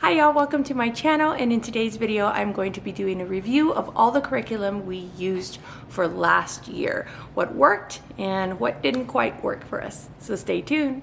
Hi y'all, welcome to my channel, and in today's video I'm going to be doing a review of all the curriculum we used for last year. What worked and what didn't quite work for us. So stay tuned.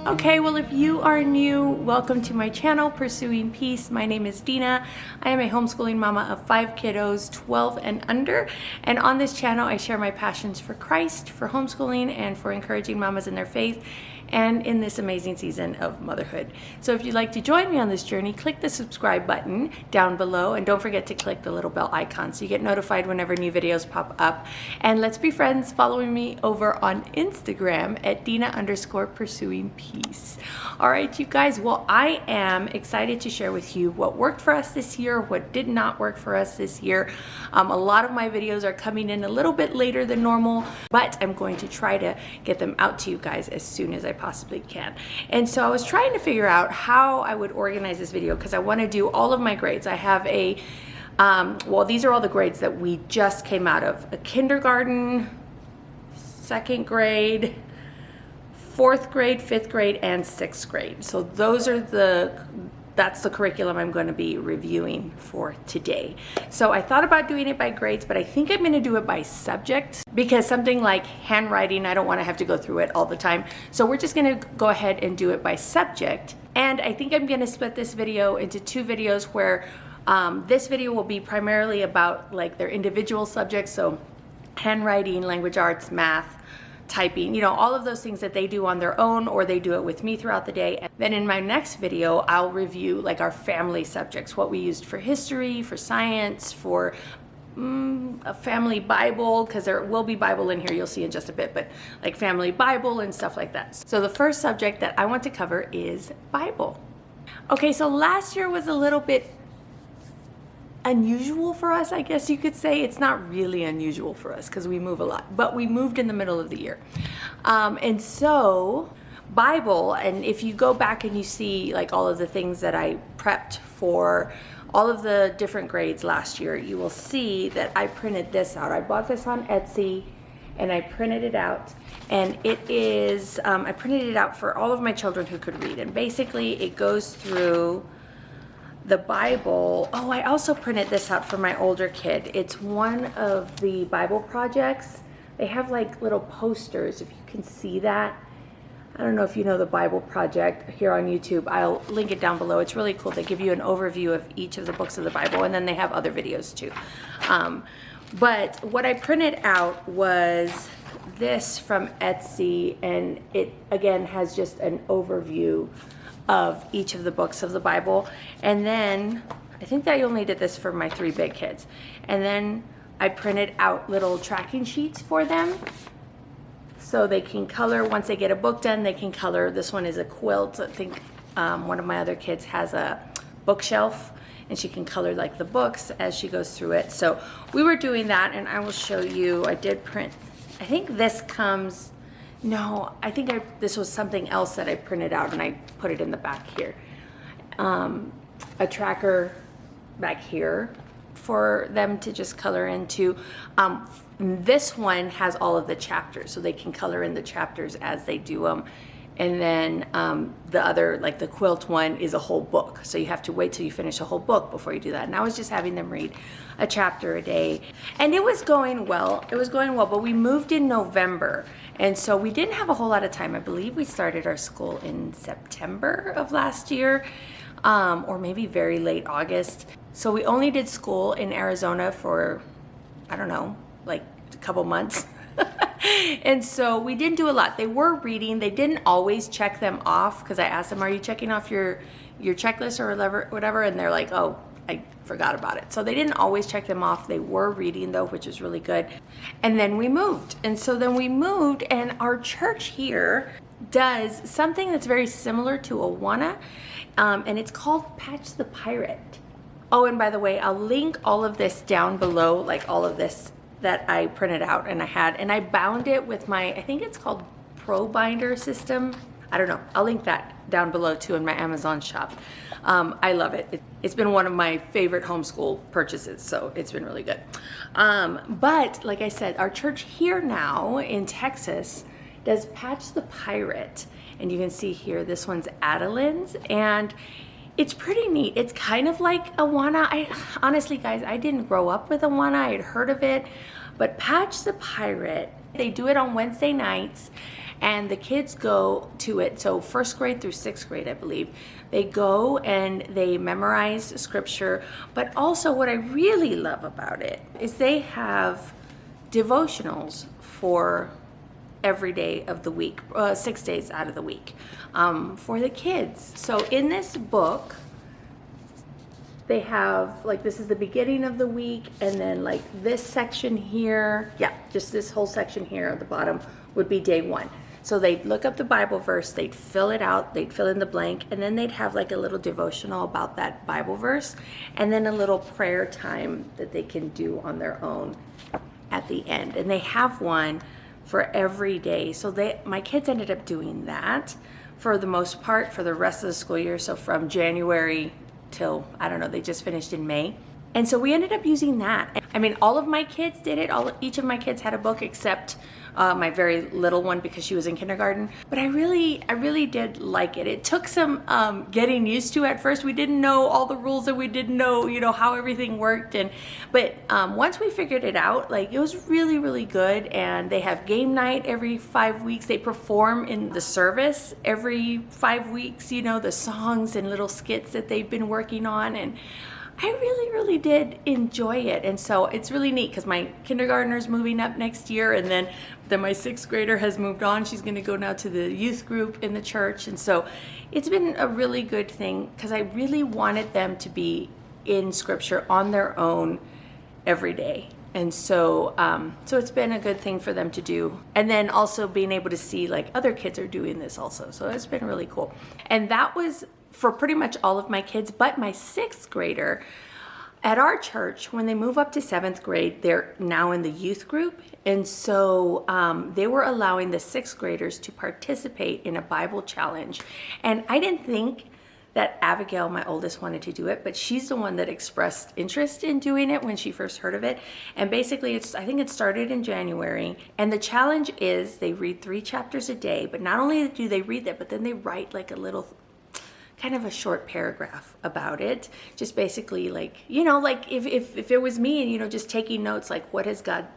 Okay, well, if you are new, welcome to my channel, Pursuing Peace. My name is Dina. I am a homeschooling mama of 5 kiddos, 12 and under. And on this channel, I share my passions for Christ, for homeschooling, and for encouraging mamas in their faith and in this amazing season of motherhood. So if you'd like to join me on this journey, click the subscribe button down below, and don't forget to click the little bell icon so you get notified whenever new videos pop up. And let's be friends, following me over on Instagram at Dina_Pursuing Peace. All right, you guys, well, I am excited to share with you what worked for us this year, what did not work for us this year. A lot of my videos are coming in a little bit later than normal, but I'm going to try to get them out to you guys as soon as I possibly can. And so I was trying to figure out how I would organize this video because I want to do all of my grades. I have a, well, these are all the grades that we just came out of. A kindergarten, 2nd grade, 4th grade, 5th grade, and 6th grade. So those are that's the curriculum I'm going to be reviewing for today. So I thought about doing it by grades, but I think I'm going to do it by subject because something like handwriting, I don't want to have to go through it all the time. So we're just going to go ahead and do it by subject. And I think I'm going to split this video into 2 videos where this video will be primarily about like their individual subjects. So handwriting, language arts, math, typing, you know, all of those things that they do on their own or they do it with me throughout the day. And then in my next video, I'll review like our family subjects, what we used for history, for science, for a family Bible, because there will be Bible in here, you'll see in just a bit, but like family Bible and stuff like that. So the first subject that I want to cover is Bible. Okay, so last year was a little bit unusual for us, I guess you could say. It's not really unusual for us because we move a lot, but we moved in the middle of the year. And so Bible, and if you go back and you see like all of the things that I prepped for all of the different grades last year, you will see that I printed this out. I bought this on Etsy and I printed it out, and it is, I printed it out for all of my children who could read. And basically it goes through the Bible. Oh, I also printed this out for my older kid. It's one of the Bible projects. They have like little posters, if you can see that. I don't know if you know the Bible project here on YouTube. I'll link it down below. It's really cool. They give you an overview of each of the books of the Bible, and then they have other videos too. But what I printed out was this from Etsy, and it again has just an overview of each of the books of the Bible. And then I think that I only did this for my 3 big kids, and then I printed out little tracking sheets for them so they can color. Once they get a book done, they can color. This one is a quilt. I think one of my other kids has a bookshelf, and she can color like the books as she goes through it. So we were doing that, and I will show you. I did print, I think this comes, no, I think this was something else that I printed out and I put it in the back here. A tracker back here for them to just color into. This one has all of the chapters, so they can color in the chapters as they do them. And then the other, like the quilt one, is a whole book. So you have to wait till you finish a whole book before you do that. And I was just having them read a chapter a day. And it was going well. It was going well, but we moved in November. And so we didn't have a whole lot of time. I believe we started our school in September of last year, or maybe very late August. So we only did school in Arizona for, I don't know, like a couple months. And so we didn't do a lot. They were reading. They didn't always check them off because I asked them, are you checking off your checklist or whatever? And they're like, oh, I forgot about it. So they didn't always check them off. They were reading though, which was really good. And then we moved. And so then we moved, and our church here does something that's very similar to Awana, and it's called Patch the Pirate. Oh, and by the way, I'll link all of this down below, like all of this that I printed out and I bound it with my, I think it's called Pro Binder system. I don't know. I'll link that down below too in my Amazon shop. I love it. It's been one of my favorite homeschool purchases, so it's been really good. But like I said, our church here now in Texas does Patch the Pirate. And you can see here, this one's Adeline's, and it's pretty neat. It's kind of like Awana. Honestly, guys, I didn't grow up with Awana. I had heard of it, but Patch the Pirate, they do it on Wednesday nights, and the kids go to it. So 1st grade through 6th grade, I believe, they go and they memorize scripture. But also what I really love about it is they have devotionals for every day of the week, 6 days out of the week, for the kids. So in this book, they have, like, this is the beginning of the week, and then like this section here, yeah, just this whole section here at the bottom would be day 1. So they'd look up the Bible verse, they'd fill it out, they'd fill in the blank, and then they'd have like a little devotional about that Bible verse, and then a little prayer time that they can do on their own at the end. And they have one for every day. So my kids ended up doing that for the most part for the rest of the school year. So from January till, I don't know, they just finished in May. And so we ended up using that. I mean, all of my kids did it. Each of my kids had a book except my very little one because she was in kindergarten. But I really did like it. It took some getting used to at first. We didn't know all the rules, and we didn't know, how everything worked. But once we figured it out, like, it was really, really good. And they have game night every 5 weeks. They perform in the service every 5 weeks, the songs and little skits that they've been working on. And I really, really did enjoy it. And so it's really neat because my kindergartner's moving up next year, and then my 6th grader has moved on. She's going to go now to the youth group in the church. And so it's been a really good thing because I really wanted them to be in scripture on their own every day. And so so it's been a good thing for them to do. And then also being able to see like other kids are doing this also. So it's been really cool. And that was for pretty much all of my kids, but my 6th grader at our church, when they move up to 7th grade, they're now in the youth group. And so they were allowing the 6th graders to participate in a Bible challenge. And I didn't think that Abigail, my oldest, wanted to do it, but she's the one that expressed interest in doing it when she first heard of it. And basically, I think it started in January. And the challenge is they read 3 chapters a day, but not only do they read that, but then they write like a little kind of a short paragraph about it. Just basically like, like if it was me, just taking notes, like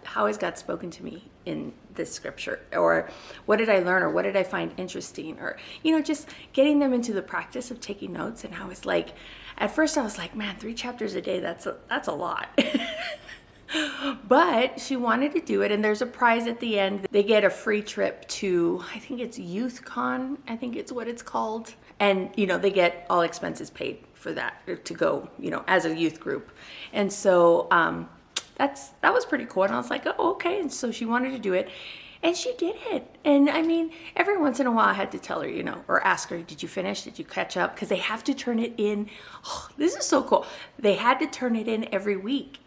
how has God spoken to me in this scripture? Or what did I learn? Or what did I find interesting? Or, just getting them into the practice of taking notes. And I was like, at first I was like, man, 3 chapters a day, that's a lot. But she wanted to do it, and there's a prize at the end. They get a free trip to, I think it's YouthCon, I think it's what it's called. And, they get all expenses paid for that to go, as a youth group. And so that was pretty cool. And I was like, oh, okay. And so she wanted to do it. And she did it. And I mean, every once in a while I had to tell her, or ask her, did you finish? Did you catch up? Because they have to turn it in. Oh, this is so cool. They had to turn it in every week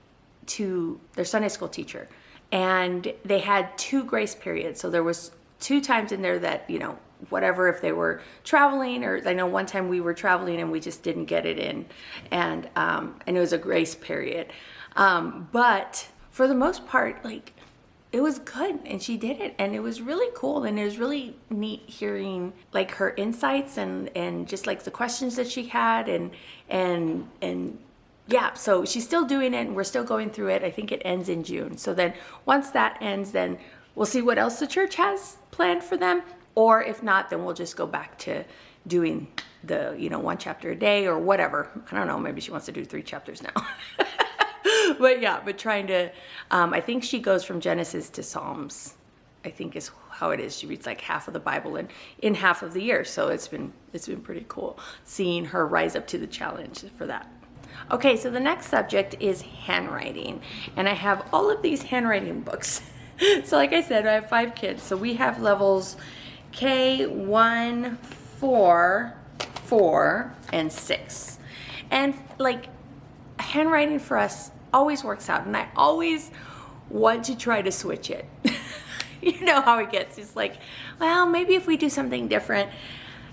to their Sunday school teacher. And they had 2 grace periods. So there was 2 times in there that, whatever, if they were traveling, or I know one time we were traveling and we just didn't get it in. And it was a grace period. But for the most part, like, it was good, and she did it, and it was really cool. And it was really neat hearing like her insights and just like the questions that she had and yeah, so she's still doing it, and we're still going through it. I think it ends in June. So then once that ends, then we'll see what else the church has planned for them. Or if not, then we'll just go back to doing the, 1 chapter a day or whatever. I don't know, maybe she wants to do 3 chapters now. But trying to, I think she goes from Genesis to Psalms, I think is how it is. She reads like half of the Bible in half of the year. So it's been pretty cool seeing her rise up to the challenge for that. Okay, so the next subject is handwriting. And I have all of these handwriting books. So like I said, I have 5 kids. So we have levels K1, 4, 4, and 6. And like handwriting for us always works out. And I always want to try to switch it. You know how it gets. It's like, well, maybe if we do something different.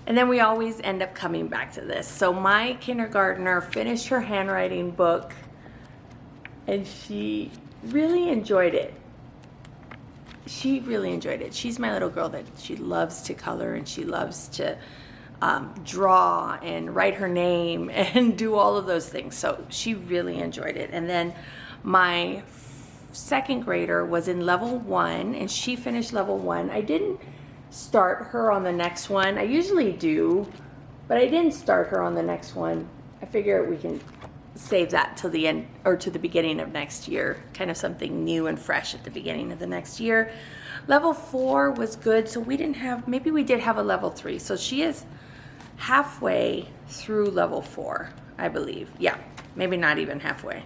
And then we always end up coming back to this. So my kindergartner finished her handwriting book and she really enjoyed it. She really enjoyed it. She's my little girl that she loves to color and she loves to draw and write her name and do all of those things. So she really enjoyed it. And then my second grader was in level 1 and she finished level 1. I didn't start her on the next one. I usually do, but I didn't start her on the next one. I figure we can save that till the end or to the beginning of next year, kind of something new and fresh at the beginning of the next year. Level 4 was good, so we didn't have, maybe we did have a level 3. So she is halfway through level 4, I believe. Yeah, maybe not even halfway.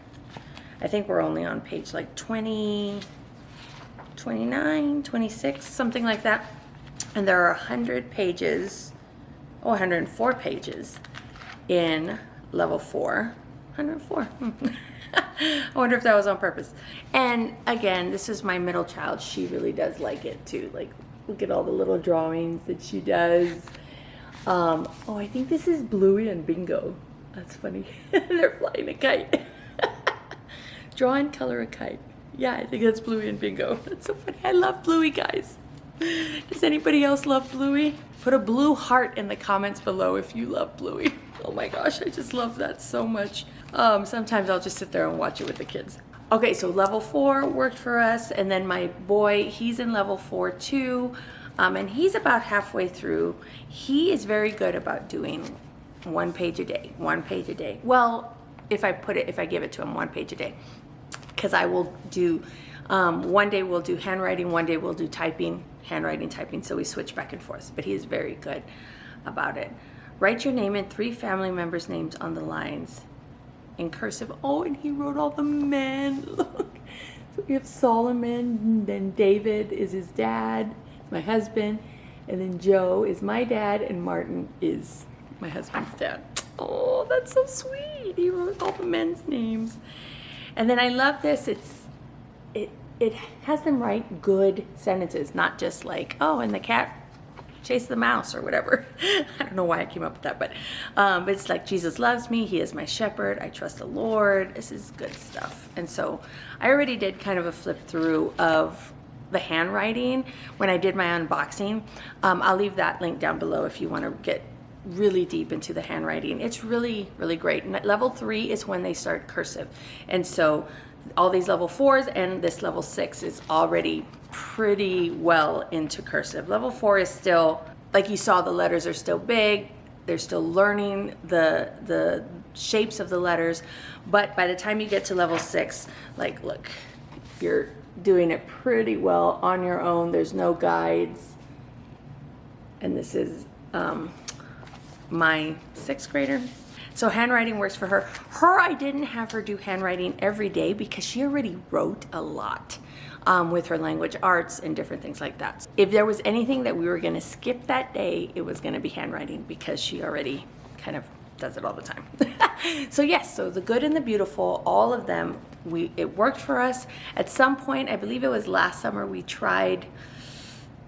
I think we're only on page like 20, 29, 26, something like that. And there are 100 pages, 104 pages in level 4. 104. I wonder if that was on purpose. And again, this is my middle child. She really does like it too. Like, look at all the little drawings that she does. Oh, I think this is Bluey and Bingo. That's funny. They're flying a kite. Draw and color a kite. Yeah, I think that's Bluey and Bingo. That's so funny. I love Bluey, guys. Does anybody else love Bluey? Put a blue heart in the comments below if you love Bluey. Oh my gosh, I just love that so much. Sometimes I'll just sit there and watch it with the kids. Okay, so level 4 worked for us, and then my boy, he's in level 4 too, and he's about halfway through. He is very good about doing 1 page a day, 1 page a day. Well, if I give it to him 1 page a day, because I will do, one day we'll do handwriting, one day we'll do typing, handwriting, typing, so we switch back and forth, but he's very good about it. Write your name and 3 family members' names on the lines in cursive. Oh, and he wrote all the men. Look. So we have Solomon, and then David is his dad, my husband, and then Joe is my dad, and Martin is my husband's dad. Oh, that's so sweet. He wrote all the men's names. And then I love this. It has them write good sentences, not just like, oh, and the cat chased the mouse or whatever. I don't know why I came up with that, but it's like, Jesus loves me. He is my shepherd. I trust the Lord. This is good stuff. And so I already did kind of a flip through of the handwriting when I did my unboxing. I'll leave that link down below if you want to get really deep into the handwriting. It's really, really great. And level 3 is when they start cursive. And so all these level 4s and this level 6 is already pretty well into cursive. Level 4 is still, like you saw, the letters are still big. They're still learning the shapes of the letters. But by the time you get to level 6, like, look, you're doing it pretty well on your own. There's no guides. And this is my 6th grader. So handwriting works for her. I didn't have her do handwriting every day because she already wrote a lot with her language arts and different things like that. If there was anything that we were going to skip that day, it was going to be handwriting because she already kind of does it all the time. So yes, so the good and the beautiful, all of them, it worked for us. At some point, I believe it was last summer, we tried,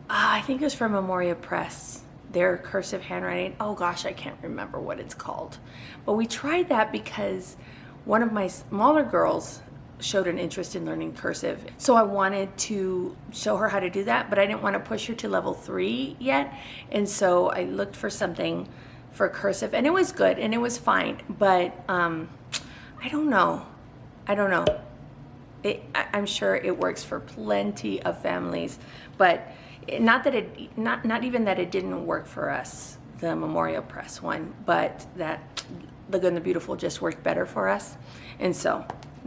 I think it was from Memoria Press, their cursive handwriting. Oh gosh, I can't remember what it's called. But we tried that because one of my smaller girls showed an interest in learning cursive. So I wanted to show her how to do that, but I didn't want to push her to level 3 yet. And so I looked for something for cursive, and it was good and it was fine. But I don't know. I'm sure it works for plenty of families, but not even that it didn't work for us, the Memorial Press one, but that the Good and the Beautiful just worked better for us. And so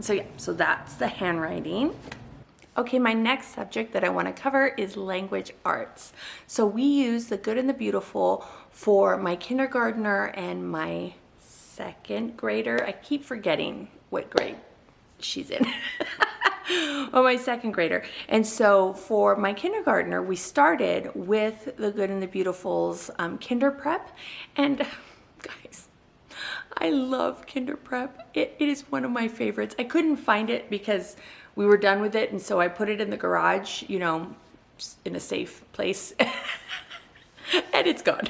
yeah, so that's the handwriting. Okay, my next subject that I want to cover is language arts. So we use the Good and the Beautiful for my kindergartner and my 2nd grader. I keep forgetting what grade she's in. Oh, my 2nd grader. And so for my kindergartner, we started with the Good and the Beautiful's Kinder Prep. And guys, I love Kinder Prep. It is one of my favorites. I couldn't find it because we were done with it, and so I put it in the garage, you know, in a safe place. And it's gone.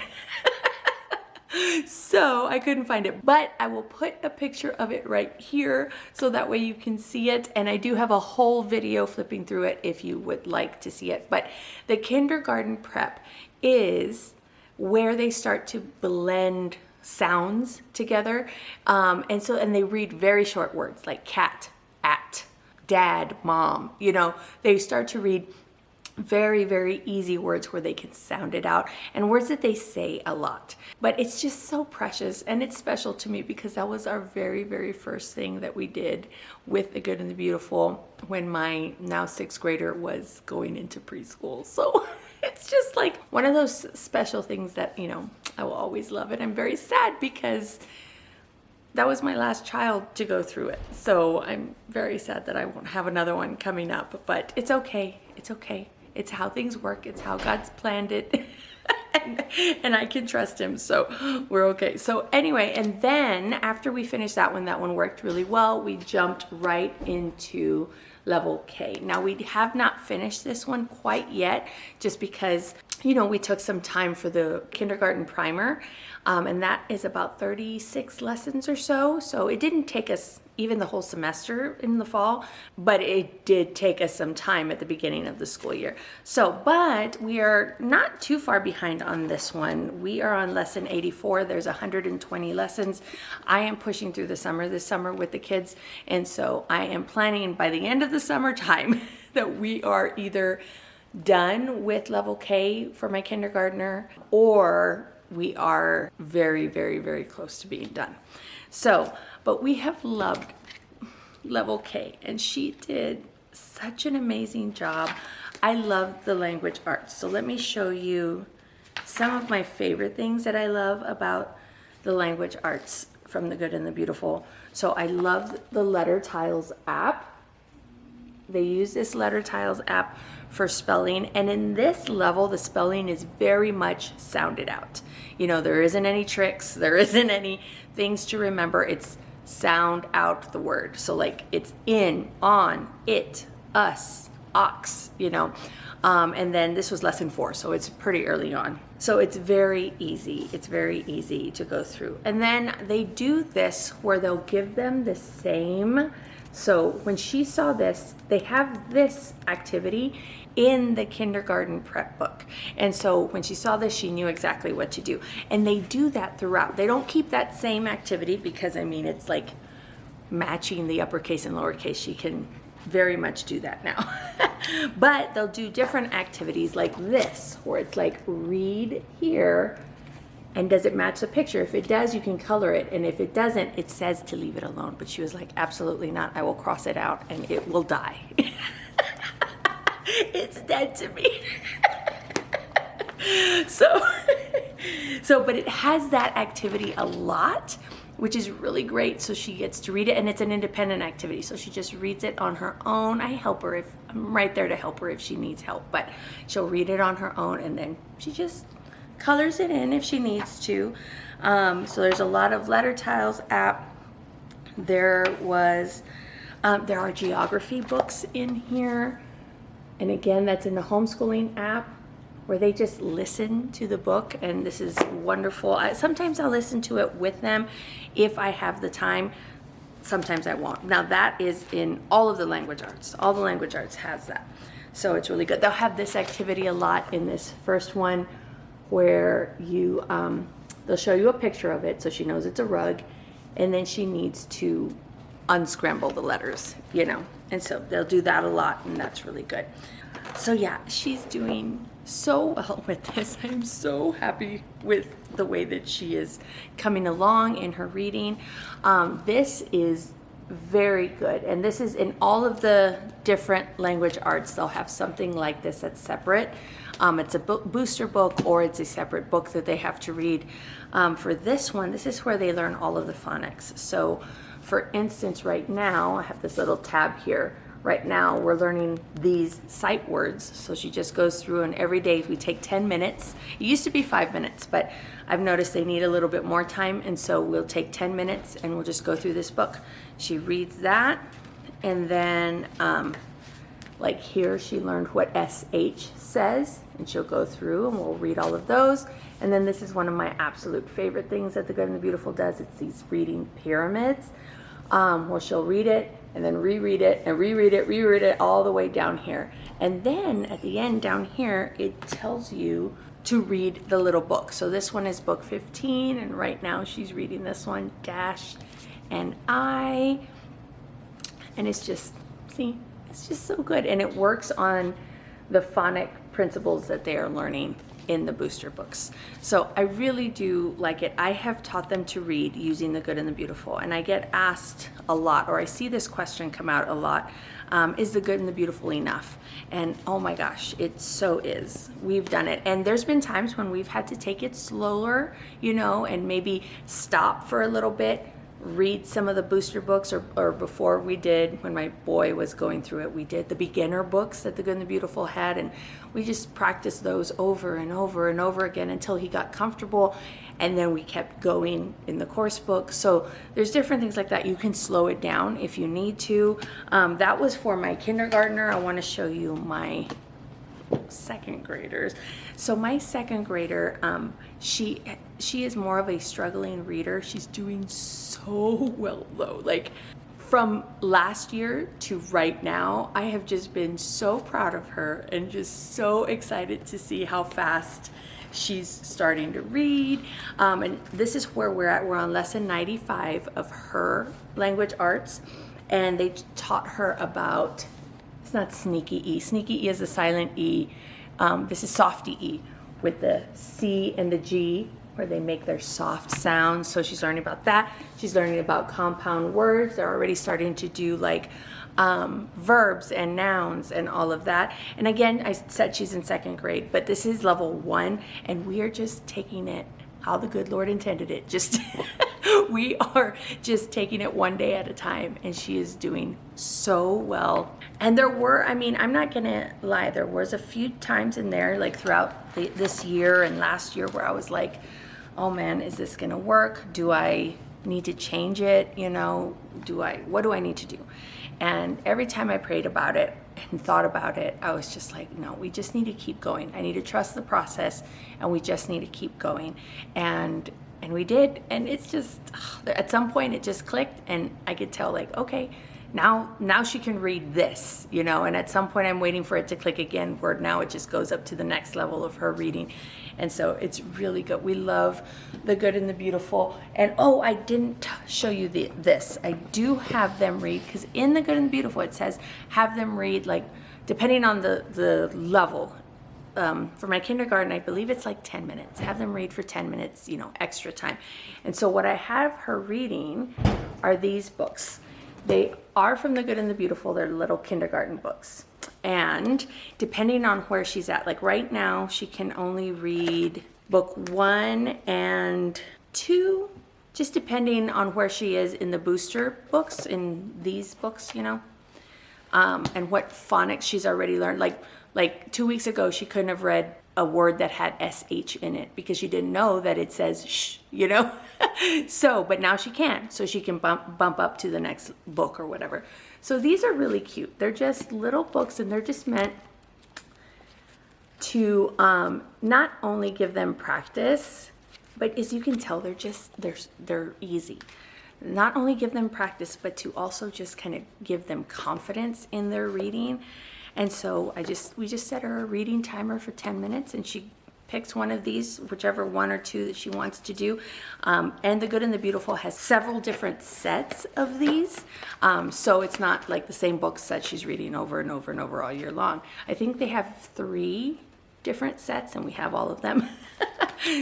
So I couldn't find it, but I will put a picture of it right here so that way you can see it. And I do have a whole video flipping through it if you would like to see it. But the kindergarten prep is where they start to blend sounds together. And they read very short words like cat, at, dad, mom. You know, they start to read very, very easy words where they can sound it out and words that they say a lot. But it's just so precious, and it's special to me because that was our very, very first thing that we did with The Good and the Beautiful when my now 6th grader was going into preschool. So it's just like one of those special things that, you know, I will always love it. I'm very sad because that was my last child to go through it. So I'm very sad that I won't have another one coming up, but it's okay. It's okay. It's how things work. It's how God's planned it. and I can trust him. So we're okay. So anyway, and then after we finished that one worked really well. We jumped right into level K. Now we have not finished this one quite yet, just because, you know, we took some time for the kindergarten primer. And that is about 36 lessons or so. So it didn't take us even the whole semester in the fall, but it did take us some time at the beginning of the school year. So, but we are not too far behind on this one. We are on lesson 84. There's 120 lessons. I am pushing through this summer with the kids. And so I am planning by the end of the summertime that we are either done with level K for my kindergartner, or we are very, very, very close to being done. So, but we have loved level K, and she did such an amazing job. I love the language arts. So let me show you some of my favorite things that I love about the language arts from The Good and the Beautiful. So I love the Letter Tiles app. They use this Letter Tiles app for spelling, and in this level the spelling is very much sounded out. You know, there isn't any tricks, there isn't any things to remember. It's sound out the word. So like it's in, on, it, us, ox, you know. And then this was lesson 4, so it's pretty early on. So it's very easy. It's very easy to go through. And then they do this where they'll give them the same. So when she saw this, they have this activity in the kindergarten prep book. And so when she saw this, she knew exactly what to do. And they do that throughout. They don't keep that same activity because, I mean, it's like matching the uppercase and lowercase. She can very much do that now. But they'll do different activities like this, where it's like read here, and does it match the picture? If it does, you can color it. And if it doesn't, it says to leave it alone. But she was like, absolutely not. I will cross it out and it will die. It's dead to me. So, but it has that activity a lot, which is really great. So she gets to read it, and it's an independent activity. So she just reads it on her own. I help her I'm right there to help her if she needs help, but she'll read it on her own, and then she just colors it in if she needs to. So there's a lot of Letter Tiles app. There are geography books in here. And again, that's in the homeschooling app where they just listen to the book, and this is wonderful. Sometimes I'll listen to it with them if I have the time. Sometimes I won't. Now that is in all of the language arts. All the language arts has that. So it's really good. They'll have this activity a lot in this first one where they'll show you a picture of it so she knows it's a rug, and then she needs to unscramble the letters, you know. And so they'll do that a lot, and that's really good. So yeah, she's doing so well with this. I'm so happy with the way that she is coming along in her reading. This is very good, and this is in all of the different language arts. They'll have something like this that's separate. It's a booster book, or it's a separate book that they have to read. For this one, this is where they learn all of the phonics. So for instance, right now, I have this little tab here. Right now, we're learning these sight words. So she just goes through, and every day we take 10 minutes. It used to be 5 minutes, but I've noticed they need a little bit more time, and so we'll take 10 minutes and we'll just go through this book. She reads that, and then Like here, she learned what SH says, and she'll go through and we'll read all of those. And then this is one of my absolute favorite things that The Good and the Beautiful does. It's these reading pyramids. Where she'll read it and then reread it and reread it all the way down here. And then at the end down here, it tells you to read the little book. So this one is book 15, and right now she's reading this one, Dash and I. And it's just, see, it's just so good. And it works on the phonic principles that they are learning in the booster books. So I really do like it. I have taught them to read using The Good and the Beautiful, and I get asked a lot, or I see this question come out a lot, is The Good and the Beautiful enough? And oh my gosh, it so is. We've done it. And there's been times when we've had to take it slower, you know, and maybe stop for a little bit, read some of the booster books, or before we did, when my boy was going through it, we did the beginner books that The Good and the Beautiful had, and we just practiced those over and over and over again until he got comfortable, and then we kept going in the course book. So there's different things like that. You can slow it down if you need to. That was for my kindergartner. I want to show you my second graders. So my second grader, she is more of a struggling reader. She's doing so well though. Like from last year to right now, I have just been so proud of her and just so excited to see how fast she's starting to read. And this is where we're at. We're on lesson 95 of her language arts, and they taught her about, it's not sneaky E. Sneaky E is the silent E. This is softy E with the C and the G, where they make their soft sounds. So she's learning about that. She's learning about compound words. They're already starting to do like verbs and nouns and all of that. And again, I said she's in second grade, but this is level 1, and we are just taking it how the good Lord intended it. Just we are just taking it one day at a time, and she is doing so well. And there were, I mean, I'm not gonna lie, there was a few times in there, like throughout this year and last year, where I was like, oh man, is this gonna work? Do I need to change it? You know, what do I need to do? And every time I prayed about it and thought about it, I was just like, no, we just need to keep going. I need to trust the process, and we just need to keep going. And we did, and it's just, at some point it just clicked, and I could tell like, okay, now she can read this, you know, and at some point I'm waiting for it to click again, where now it just goes up to the next level of her reading. And so it's really good. We love The Good and the Beautiful. And oh, I didn't show you this. I do have them read, because in The Good and the Beautiful it says have them read, like depending on the level. For my kindergarten, I believe it's like 10 minutes. Have them read for 10 minutes, you know, extra time. And so what I have her reading are these books. They are from The Good and the Beautiful. They're little kindergarten books. And depending on where she's at, like right now, she can only read book 1 and 2, just depending on where she is in the booster books, in these books, you know, and what phonics she's already learned. Like 2 weeks ago, she couldn't have read a word that had SH in it because she didn't know that it says sh, you know? So, but now she can. So she can bump up to the next book or whatever. So these are really cute. They're just little books, and they're just meant to not only give them practice, but as you can tell, they're easy. Not only give them practice, but to also just kind of give them confidence in their reading. And so we just set her a reading timer for 10 minutes, and she picks one of these, whichever one or two that she wants to do. And The Good and the Beautiful has several different sets of these. So it's not like the same book set she's reading over and over and over all year long. I think they have 3 different sets, and we have all of them.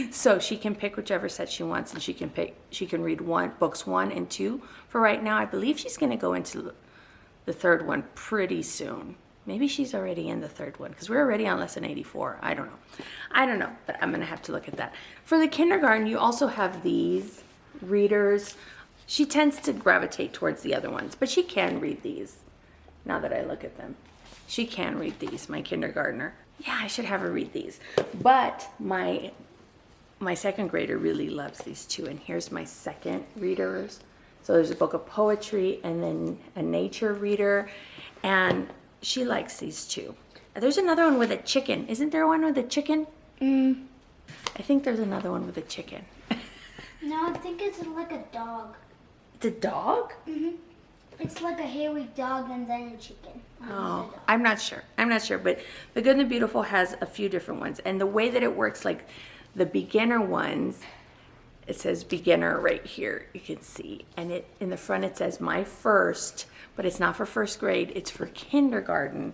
So she can pick whichever set she wants, and she can read books 1 and 2 for right now. I believe she's going to go into the third one pretty soon. Maybe she's already in the third one, because we're already on lesson 84. I don't know, but I'm going to have to look at that. For the kindergarten, you also have these readers. She tends to gravitate towards the other ones, but she can read these. Now that I look at them, she can read these, my kindergartner. Yeah, I should have her read these. But my second grader really loves these too. And here's my second readers. So there's a book of poetry and then a nature reader. And She likes these too. There's another one with a chicken. Isn't there one with a chicken? I think there's another one with a chicken. No, I think it's like a dog. It's a dog? It's like a hairy dog and then a chicken. Oh, I'm not sure. But The Good and the Beautiful has a few different ones. And the way that it works, like the beginner ones, it says beginner right here, you can see. And it in the front it says my first, but it's not for first grade, it's for kindergarten.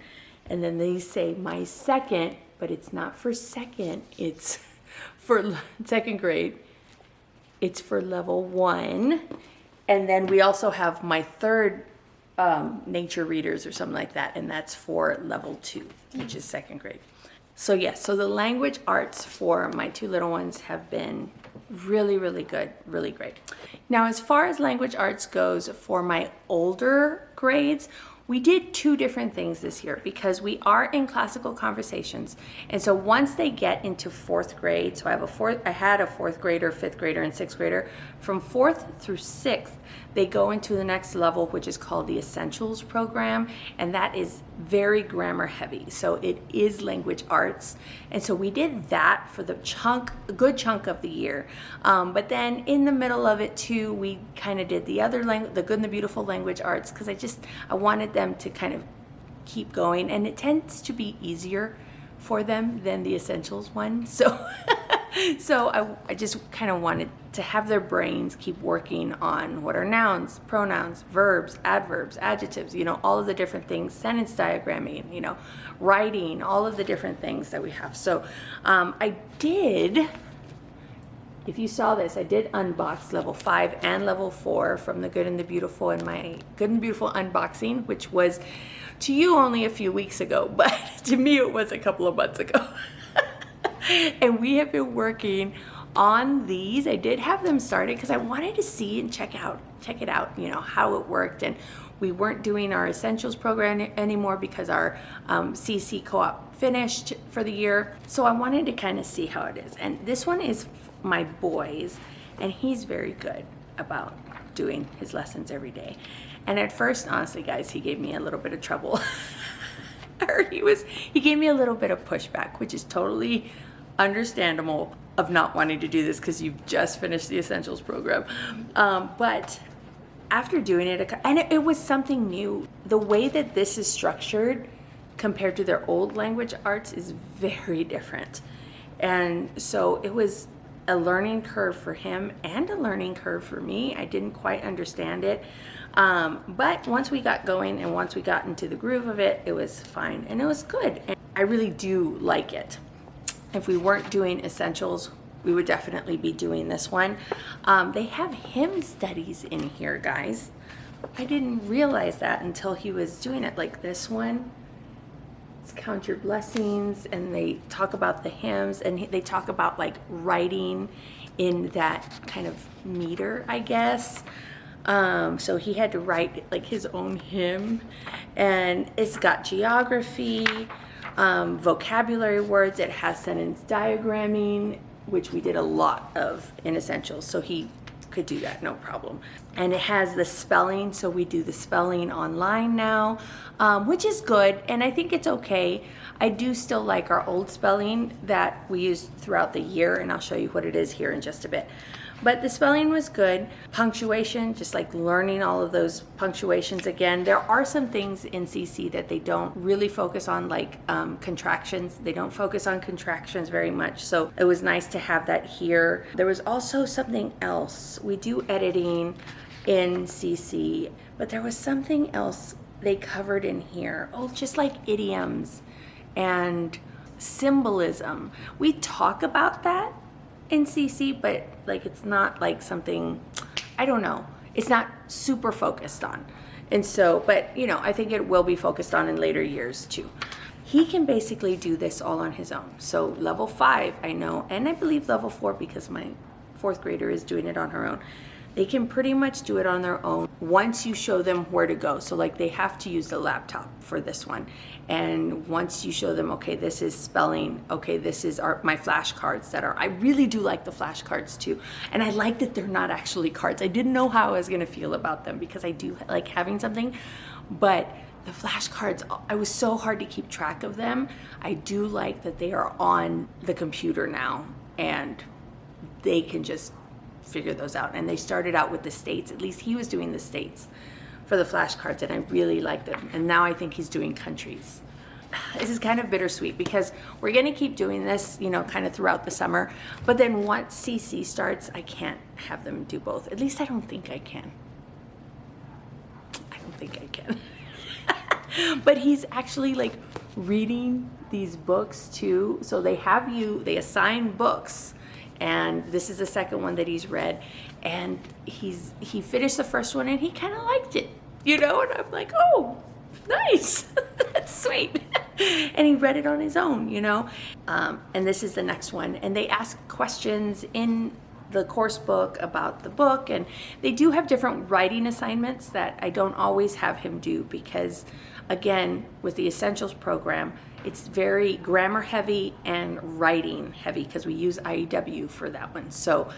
And then they say my second, but it's not for second, it's for second grade. It's for level 1. And then we also have my third nature readers or something like that, and that's for level 2, which is second grade. So yes, so the language arts for my 2 little ones have been really, really good, really great. Now, as far as language arts goes for my older grades, we did 2 different things this year because we are in classical conversations. And so once they get into 4th grade, so I had a 4th grader, 5th grader, and 6th grader. From 4th through 6th, they go into the next level, which is called the Essentials program. And that is very grammar heavy. So it is language arts. And so we did that for the a good chunk of the year. But then in the middle of it too, we kind of did the other the Good and the Beautiful language arts because I wanted them to kind of keep going, and it tends to be easier for them than the Essentials one. So I just kind of wanted to have their brains keep working on what are nouns, pronouns, verbs, adverbs, adjectives, all of the different things, sentence diagramming, writing, all of the different things that we have. So I did, if you saw this, I did unbox level 5 and level 4 from the Good and the Beautiful in my Good and Beautiful unboxing, which was to you only a few weeks ago, but to me it was a couple of months ago. And we have been working on these. I did have them started because I wanted to see and check it out, how it worked. And we weren't doing our Essentials program anymore because our CC co-op finished for the year. So I wanted to kind of see how it is. And this one is my boys, and he's very good about doing his lessons every day. And at first, honestly guys, he gave me a little bit of trouble. Or he gave me a little bit of pushback, which is totally understandable of not wanting to do this because you've just finished the Essentials program. But after doing it, and it was something new. The way that this is structured compared to their old language arts is very different. And so it was a learning curve for him and a learning curve for me. I didn't quite understand it. But once we got going and once we got into the groove of it, it was fine and it was good. And I really do like it. If we weren't doing Essentials, we would definitely be doing this one. They have hymn studies in here, guys. I didn't realize that until he was doing it. Like this one, it's Count Your Blessings, and they talk about the hymns, and they talk about like writing in that kind of meter, I guess. So he had to write like his own hymn, and it's got geography, vocabulary words. It has sentence diagramming, which we did a lot of in Essentials, so he could do that no problem. And it has the spelling, so we do the spelling online now, which is good, and I think it's okay. I do still like our old spelling that we used throughout the year, and I'll show you what it is here in just a bit. But the spelling was good. Punctuation, just like learning all of those punctuations again. There are some things in CC that they don't really focus on, like contractions. They don't focus on contractions very much. So it was nice to have that here. There was also something else. We do editing in CC, but there was something else they covered in here. Oh, just like idioms and symbolism. We talk about that in CC, but like it's not like something, I don't know, it's not super focused on. And so, but I think it will be focused on in later years too. He can basically do this all on his own. So level 5, I know, and I believe level 4 because my 4th grader is doing it on her own. They can pretty much do it on their own once you show them where to go. So like they have to use the laptop for this one. And once you show them, okay, this is spelling, okay, this is my flashcards that are, I really do like the flashcards too. And I like that they're not actually cards. I didn't know how I was gonna feel about them because I do like having something, but the flashcards, I was so hard to keep track of them. I do like that they are on the computer now and they can just figure those out. And they started out with the states, at least he was doing the states for the flashcards, and I really liked them. And now I think he's doing countries. This is kind of bittersweet because we're gonna keep doing this, you know, kind of throughout the summer. But then once CC starts, I can't have them do both. At least I don't think I can. I don't think I can. But he's actually like reading these books too. So they assign books, and this is the second one that he's read, and he finished the first one and he kind of liked it, you know, and I'm like, oh, nice. That's sweet. And he read it on his own, you know. And this is the next one, and they ask questions in the course book about the book, and they do have different writing assignments that I don't always have him do because, again, with the Essentials program, it's very grammar heavy and writing heavy because we use IEW for that one. So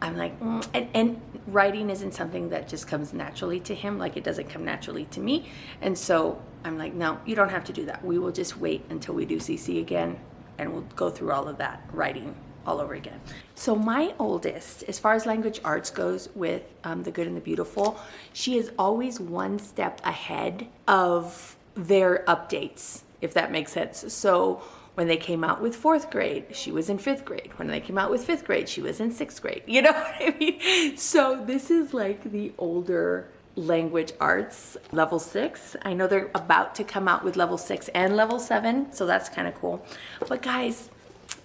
I'm like, and writing isn't something that just comes naturally to him, like it doesn't come naturally to me. And so I'm like, no, you don't have to do that. We will just wait until we do CC again, and we'll go through all of that writing all over again. So my oldest, as far as language arts goes with the Good and the Beautiful, she is always one step ahead of their updates, if that makes sense. So when they came out with 4th grade, she was in 5th grade. When they came out with 5th grade, she was in 6th grade. You know what I mean? So this is like the older language arts, level 6. I know they're about to come out with level 6 and level 7, so that's kind of cool. But guys,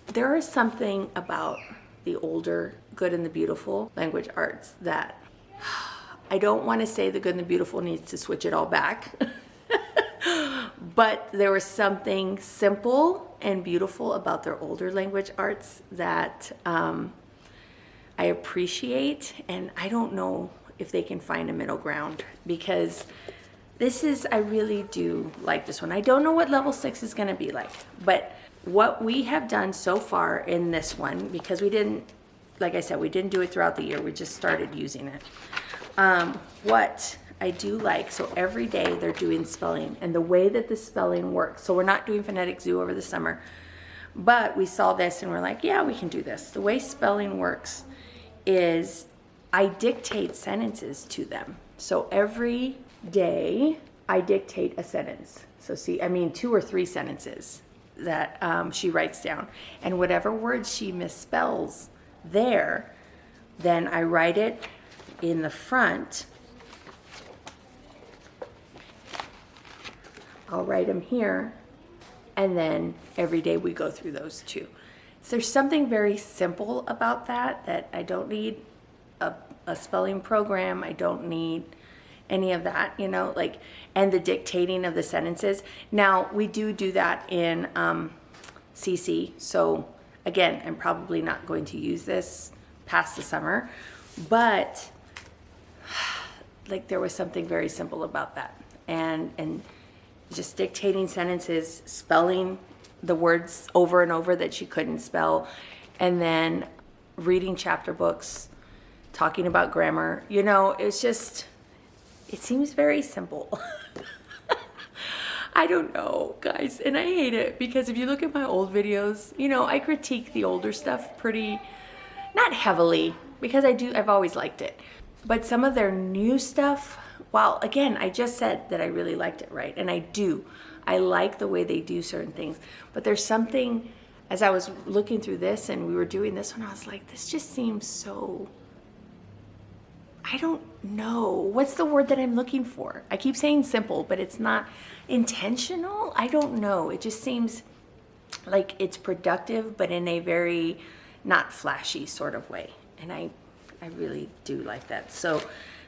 there is something about the older Good and the Beautiful language arts that I don't want to say the Good and the Beautiful needs to switch it all back. But there was something simple and beautiful about their older language arts that I appreciate, and I don't know if they can find a middle ground, because I really do like this one. I don't know what level 6 is going to be like, but what we have done so far in this one, because we didn't, like I said, we didn't do it throughout the year, we just started using it. What I do like, so every day they're doing spelling, and the way that the spelling works, so we're not doing phonetic zoo over the summer, but we saw this and we're like, yeah, we can do this. The way spelling works is I dictate sentences to them. So every day I dictate a sentence. So 2 or 3 sentences that she writes down, and whatever words she misspells there, then I write it in the front. I'll write them here, and then every day we go through those too. So there's something very simple about that I don't need a spelling program. I don't need any of that, you know, like, and the dictating of the sentences. Now, we do that in CC. So again, I'm probably not going to use this past the summer, but like there was something very simple about that. And just dictating sentences, spelling the words over and over that she couldn't spell, and then reading chapter books, talking about grammar, you know, it seems very simple. I don't know, guys, and I hate it because if you look at my old videos, you know, I critique the older stuff pretty, not heavily, because I've always liked it. But some of their new stuff, well, again, I just said that I really liked it, right? And I do. I like the way they do certain things. But there's something, as I was looking through this and we were doing this one, I was like, this just seems so, I don't know. What's the word that I'm looking for? I keep saying simple, but it's not intentional. I don't know. It just seems like it's productive, but in a very not flashy sort of way. And I really do like that. So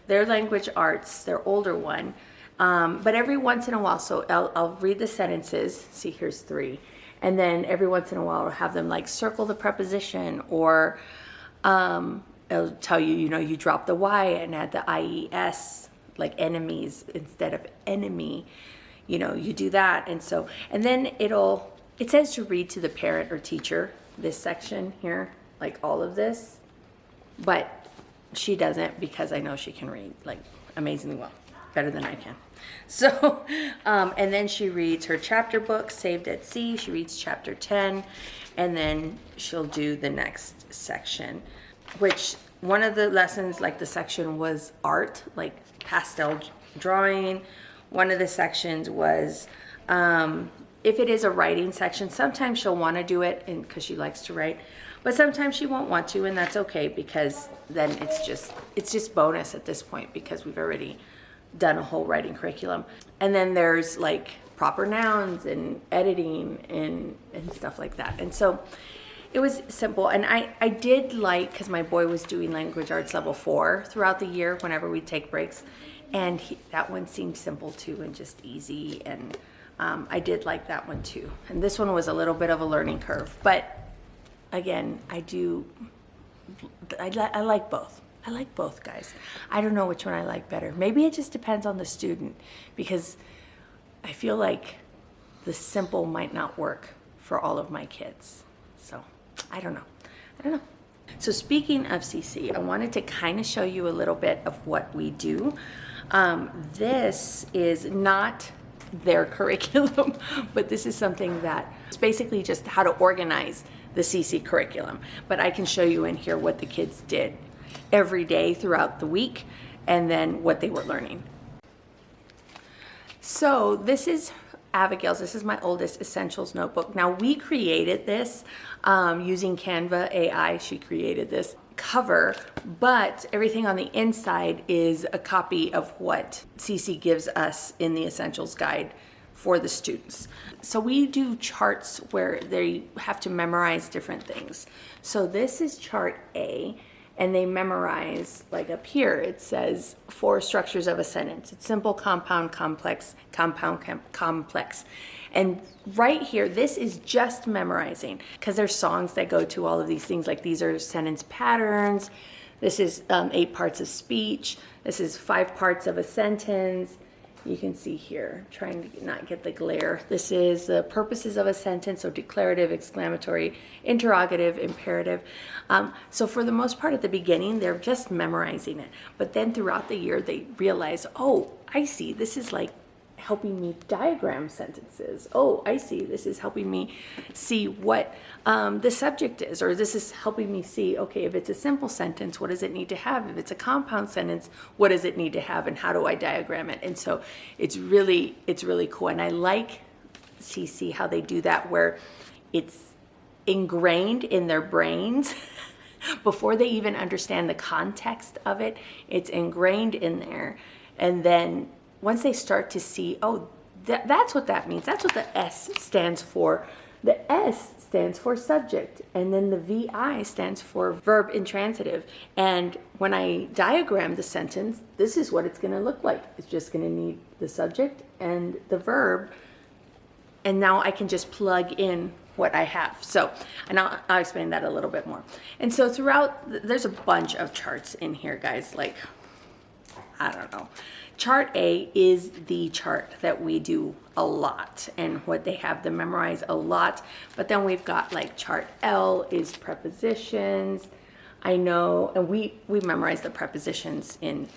their language arts, their older one, but every once in a while, so I'll read the sentences. See, here's 3. And then every once in a while, I'll have them like circle the preposition, or it'll tell you, you know, you drop the Y and add the IES, like enemies instead of enemy, you know, you do that. And then it says to read to the parent or teacher, this section here, like all of this, but she doesn't, because I know she can read like amazingly well. better than I can. So, and then she reads her chapter book, Saved at Sea. She reads chapter 10, and then she'll do the next section, which one of the lessons, like the section was art, like pastel drawing. One of the sections was, if it is a writing section, sometimes she'll want to do it because she likes to write, but sometimes she won't want to, and that's okay, because then it's just bonus at this point, because we've already done a whole writing curriculum. And then there's like proper nouns and editing and stuff like that. And so it was simple. And I did like, because my boy was doing language arts level 4 throughout the year whenever we take breaks, and that one seemed simple too, and just easy. And I did like that one too. And this one was a little bit of a learning curve, but again, I like both. I like both, guys. I don't know which one I like better. Maybe it just depends on the student, because I feel like the simple might not work for all of my kids. So I don't know. So speaking of CC, I wanted to kind of show you a little bit of what we do. This is not their curriculum, but this is something that it's basically just how to organize the CC curriculum. But I can show you in here what the kids did every day throughout the week, and then what they were learning. So this is Abigail's. This is my oldest Essentials notebook. Now, we created this using Canva AI. She created this cover, but everything on the inside is a copy of what CC gives us in the Essentials guide for the students. So we do charts where they have to memorize different things. So this is chart A, and they memorize, like up here, it says 4 structures of a sentence. It's simple, compound, complex, complex. And right here, this is just memorizing, because there's songs that go to all of these things. Like, these are sentence patterns. This is 8 parts of speech. This is 5 parts of a sentence. You can see here, trying to not get the glare. This is the purposes of a sentence, so declarative, exclamatory, interrogative, imperative. So for the most part at the beginning, they're just memorizing it. But then throughout the year, they realize, oh, I see, this is like helping me diagram sentences. Oh, I see, this is helping me see what the subject is, or this is helping me see, okay, if it's a simple sentence, what does it need to have? If it's a compound sentence, what does it need to have, and how do I diagram it? And so it's really cool. And I like CC how they do that, where it's ingrained in their brains before they even understand the context of it. It's ingrained in there, and then once they start to see, oh, that's what that means. That's what the S stands for. The S stands for subject, and then the VI stands for verb intransitive. And when I diagram the sentence, this is what it's going to look like. It's just going to need the subject and the verb, and now I can just plug in what I have. So, and I'll explain that a little bit more. And so throughout, there's a bunch of charts in here, guys. Like, I don't know. Chart A is the chart that we do a lot, and what they have them memorize a lot. But then we've got like chart L is prepositions. I know, and we memorize the prepositions in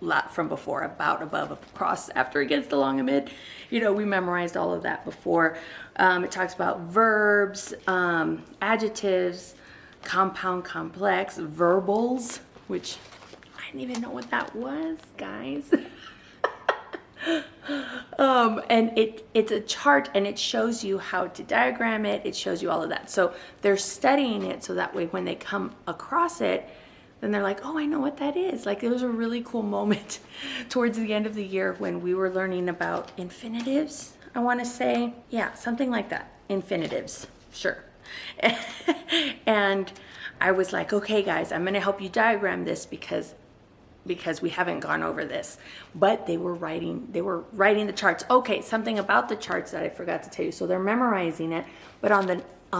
lot from before: about, above, across, after, against, along, amid. You know, we memorized all of that before. It talks about verbs, adjectives, compound, complex, verbals, which I didn't even know what that was, guys. And it's a chart, and it shows you how to diagram it. It shows you all of that. So they're studying it so that way when they come across it, then they're like, oh, I know what that is. Like, it was a really cool moment towards the end of the year when we were learning about infinitives, I want to say. Yeah, something like that. Infinitives, sure. And I was like, okay, guys, I'm going to help you diagram this because we haven't gone over this. But they were writing the charts. Okay, something about the charts that I forgot to tell you. So they're memorizing it, but on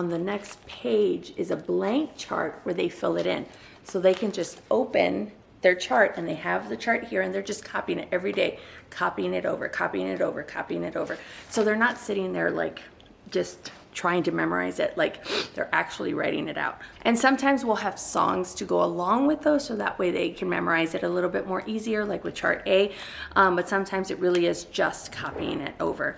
the next page is a blank chart where they fill it in. So they can just open their chart, and they have the chart here, and they're just copying it every day, copying it over, copying it over, copying it over. So they're not sitting there like just trying to memorize it, like they're actually writing it out. And sometimes we'll have songs to go along with those, so that way they can memorize it a little bit more easier, like with chart A. But sometimes it really is just copying it over.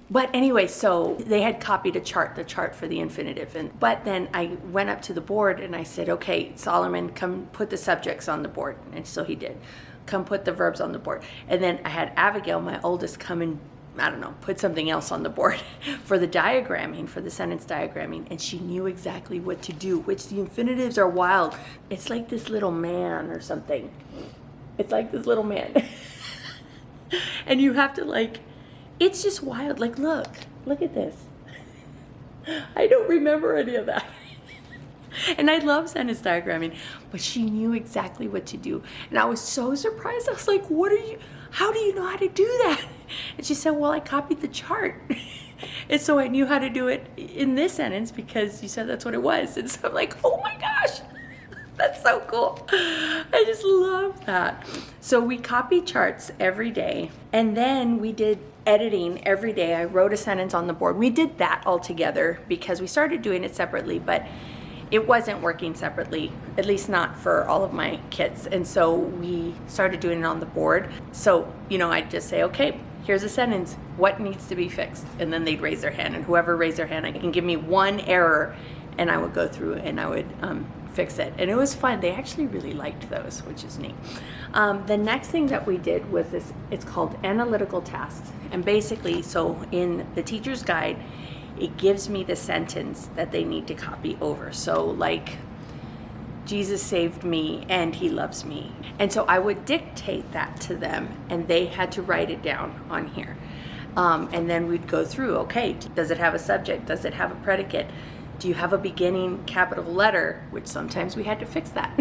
But anyway, so they had copied the chart for the infinitive. But then I went up to the board and I said, okay, Solomon, come put the subjects on the board. And so he did. Come put the verbs on the board. And then I had Abigail, my oldest, come and, I don't know, put something else on the board for the diagramming, for the sentence diagramming. And she knew exactly what to do, which the infinitives are wild. It's like this little man or something. It's like this little man. And you have to like, it's just wild. Like, look at this. I don't remember any of that. And I love sentence diagramming, but she knew exactly what to do. And I was so surprised. I was like, how do you know how to do that? And she said, well, I copied the chart. And so I knew how to do it in this sentence because you said that's what it was. And so I'm like, oh my gosh. That's so cool. I just love that. So we copied charts every day, and then we did editing every day. I wrote a sentence on the board. We did that all together because we started doing it separately, but it wasn't working separately, at least not for all of my kids. And so we started doing it on the board. So, I'd just say, okay, here's a sentence. What needs to be fixed? And then they'd raise their hand, and whoever raised their hand, I can give me one error, and I would go through and I would fix it. And it was fun. They actually really liked those, which is neat. The next thing that we did was this, it's called analytical tasks. And basically, so in the teacher's guide, it gives me the sentence that they need to copy over. So like, Jesus saved me and he loves me. And so I would dictate that to them and they had to write it down on here. And then we'd go through, okay, does it have a subject? Does it have a predicate? Do you have a beginning capital letter? Which sometimes we had to fix that.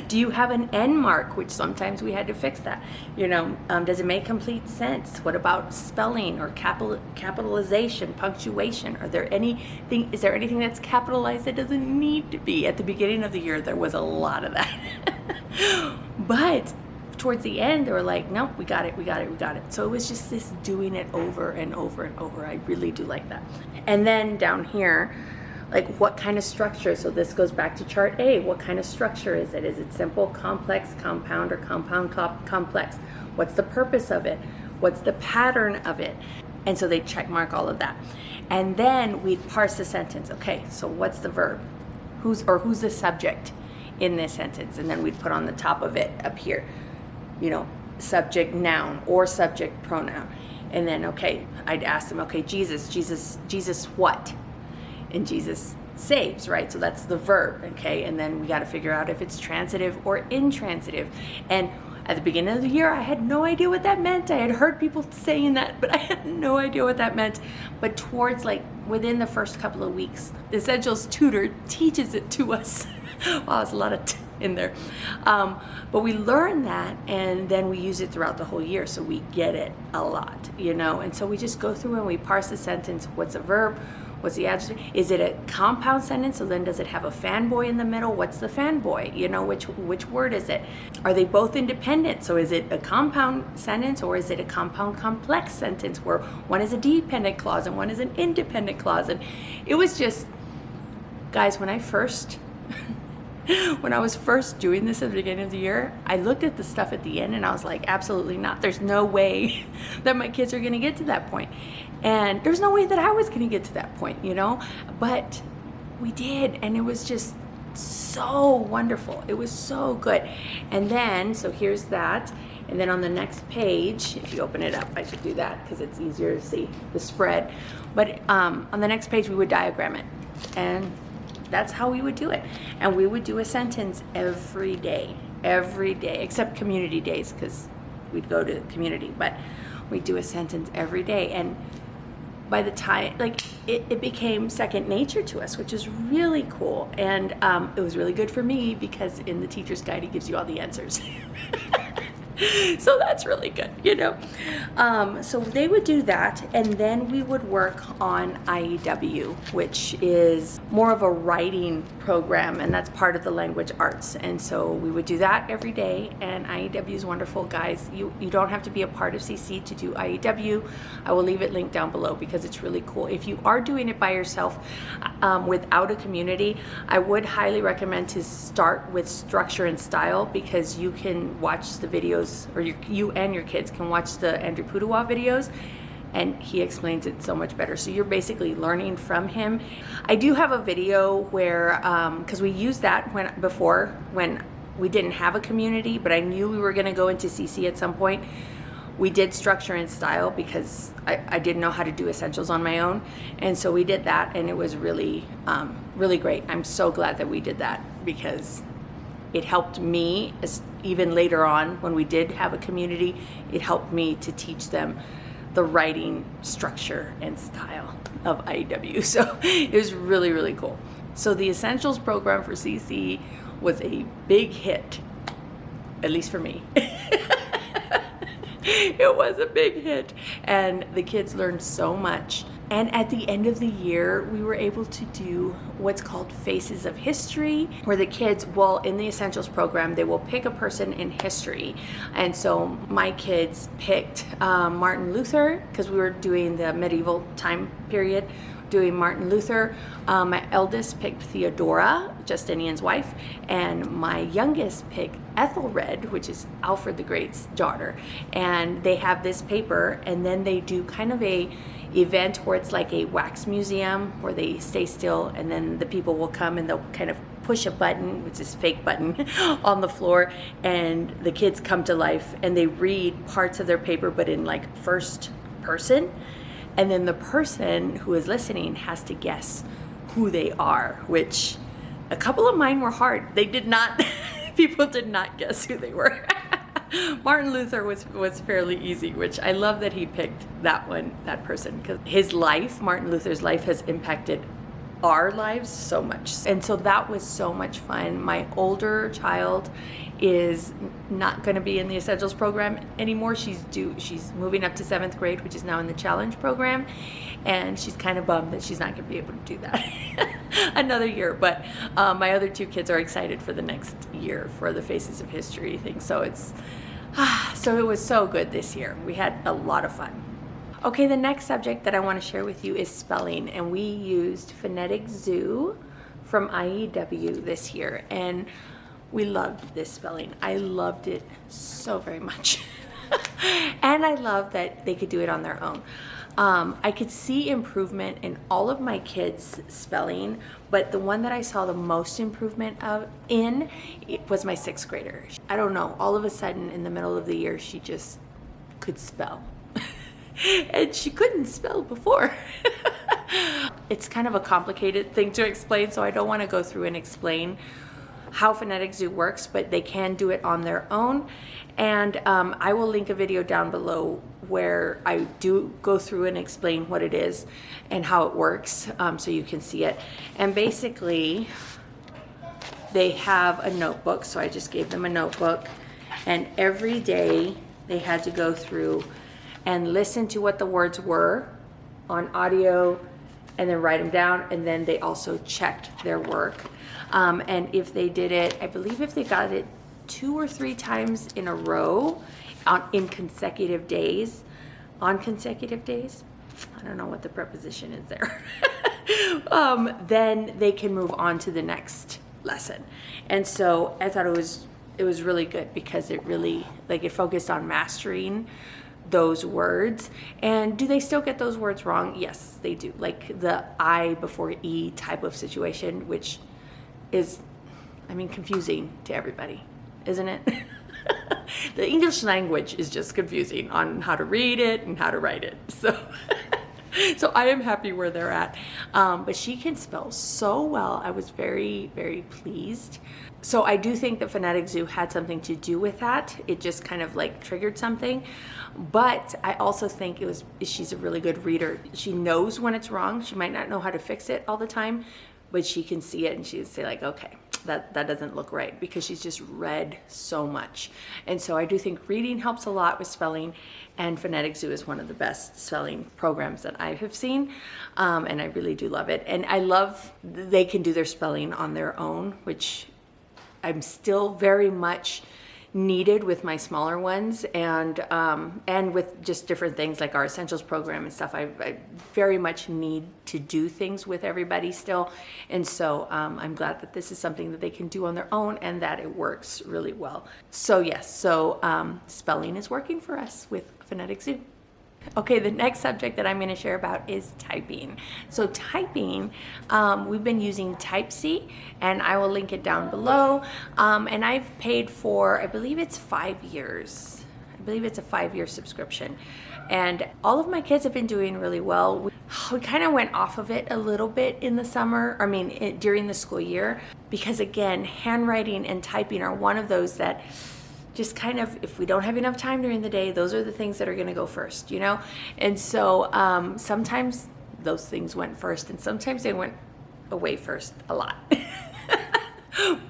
Do you have an end mark? Which sometimes we had to fix that. Does it make complete sense? What about spelling or capitalization, punctuation? Is there anything that's capitalized that doesn't need to be? At the beginning of the year, there was a lot of that. But towards the end, they were like, nope, we got it. So it was just this doing it over and over and over. I really do like that. And then down here, like what kind of structure? So this goes back to chart A. What kind of structure is it? Is it simple, complex, compound, or compound complex? What's the purpose of it? What's the pattern of it? And so they check mark all of that. And then we'd parse the sentence. Okay, so what's the verb? Who's the subject in this sentence? And then we'd put on the top of it up here, subject noun or subject pronoun. And then, okay, I'd ask them, okay, Jesus what? And Jesus saves, right? So that's the verb, okay? And then we got to figure out if it's transitive or intransitive. And at the beginning of the year, I had no idea what that meant. I had heard people saying that, but I had no idea what that meant. But towards within the first couple of weeks, the Essentials tutor teaches it to us. Wow, there's a lot of in there. But we learn that and then we use it throughout the whole year. So we get it a lot, And so we just go through and we parse the sentence. What's a verb? What's the adjective? Is it a compound sentence? So then does it have a fanboy in the middle? What's the fanboy? Which word is it? Are they both independent? So is it a compound sentence or is it a compound complex sentence where one is a dependent clause and one is an independent clause? And it was just, guys, when I was first doing this at the beginning of the year, I looked at the stuff at the end and I was like, absolutely not. There's no way that my kids are going to get to that point. And there's no way that I was going to get to that point, But we did. And it was just so wonderful. It was so good. And then, so here's that. And then on the next page, if you open it up, I should do that because it's easier to see the spread. But on the next page, we would diagram it. And that's how we would do it. And we would do a sentence every day, except community days because we'd go to community, but we'd do a sentence every day. And by the time, it became second nature to us, which is really cool. And it was really good for me because in the teacher's guide, he gives you all the answers. So that's really good, you know. So they would do that, and then we would work on IEW, which is more of a writing program, and that's part of the language arts. And so we would do that every day, and IEW is wonderful, guys. You don't have to be a part of CC to do IEW. I will leave it linked down below because it's really cool. If you are doing it by yourself without a community, I would highly recommend to start with structure and style, because you can watch the videos, or you and your kids can watch the Andrew Pudawa videos, and he explains it so much better. So you're basically learning from him. I do have a video where, because we used that before when we didn't have a community, but I knew we were going to go into CC at some point. We did structure and style because I didn't know how to do essentials on my own, and so we did that, and it was really, really great. I'm so glad that we did that, because it helped me, even later on when we did have a community, it helped me to teach them the writing structure and style of IEW. So it was really, really cool. So the Essentials program for CC was a big hit, at least for me. It was a big hit, and the kids learned so much. And at the end of the year, we were able to do what's called Faces of History, where the kids, well, in the Essentials program, they will pick a person in history. And so my kids picked Martin Luther, because we were doing the medieval time period, doing Martin Luther. My eldest picked Theodora, Justinian's wife, and my youngest picked Ethelred, which is Alfred the Great's daughter. And they have this paper, and then they do kind of a event where it's like a wax museum where they stay still, and then the people will come and they'll kind of push a button, which is fake button, on the floor, and the kids come to life and they read parts of their paper but in like first person, and then the person who is listening has to guess who they are, which a couple of mine were hard. They did not people did not guess who they were. Martin Luther was fairly easy, which I love that he picked that person, because his life, Martin Luther's life, has impacted our lives so much. And so that was so much fun. My older child is not going to be in the Essentials program anymore. She's moving up to 7th grade, which is now in the Challenge program, and she's kind of bummed that she's not going to be able to do that another year. But my other two kids are excited for the next year for the Faces of History thing. So it was so good this year. We had a lot of fun. Okay, the next subject that I want to share with you is spelling, and we used Phonetic Zoo from IEW this year, and we loved this spelling. I loved it so very much. And I love that they could do it on their own. I could see improvement in all of my kids' spelling, but the one that I saw the most improvement it was my 6th grader. I don't know, all of a sudden in the middle of the year, she just could spell. And she couldn't spell before. It's kind of a complicated thing to explain, so I don't want to go through and explain how Phonetic Zoo works, but they can do it on their own. And I will link a video down below where I do go through and explain what it is and how it works, so you can see it. And basically, they have a notebook, so I just gave them a notebook, and every day they had to go through and listen to what the words were on audio, and then write them down, and then they also checked their work. And if they did it, I believe if they got it 2 or 3 times in a row in consecutive days, I don't know what the preposition is there, then they can move on to the next lesson. And so I thought it was really good, because it really, it focused on mastering those words. And do they still get those words wrong? Yes, they do. Like the I before E type of situation, which is, confusing to everybody, isn't it? The English language is just confusing on how to read it and how to write it. So I am happy where they're at. But she can spell so well. I was very, very pleased. So I do think that Phonetic Zoo had something to do with that. It just kind of triggered something. But I also think she's a really good reader. She knows when it's wrong. She might not know how to fix it all the time, but she can see it and she'd say okay, that doesn't look right because she's just read so much. And so I do think reading helps a lot with spelling, and Phonetic Zoo is one of the best spelling programs that I have seen, and I really do love it. And I love they can do their spelling on their own, which I'm still very much needed with my smaller ones, and with just different things like our essentials program and stuff. I very much need to do things with everybody still, and so I'm glad that this is something that they can do on their own and that it works really well. So yes, spelling is working for us with Phonetic Zoo. Okay, the next subject that I'm going to share about is typing. So typing, we've been using Type-C, and I will link it down below. And I've paid for, I believe it's 5 years. I believe it's a 5-year subscription. And all of my kids have been doing really well. We kind of went off of it a little bit in the summer, during the school year, because again, handwriting and typing are one of those that just kind of, if we don't have enough time during the day, those are the things that are going to go first, you know? And so sometimes those things went first, and sometimes they went away first a lot.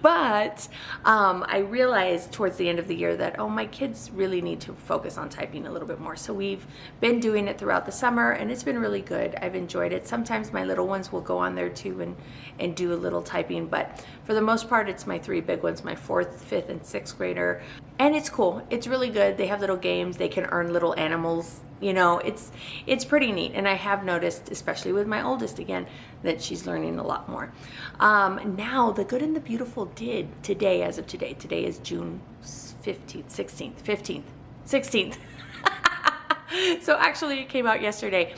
But I realized towards the end of the year that, my kids really need to focus on typing a little bit more. So we've been doing it throughout the summer, and it's been really good. I've enjoyed it. Sometimes my little ones will go on there too and do a little typing, but for the most part, it's my 3 big ones, my 4th, 5th, and 6th grader. And it's cool. It's really good. They have little games. They can earn little animals. You know, it's pretty neat. And I have noticed, especially with my oldest again, that she's learning a lot more. Now, the Good and the Beautiful did today, as of today. Today is June 15th, 16th, 15th, 16th. So actually it came out yesterday.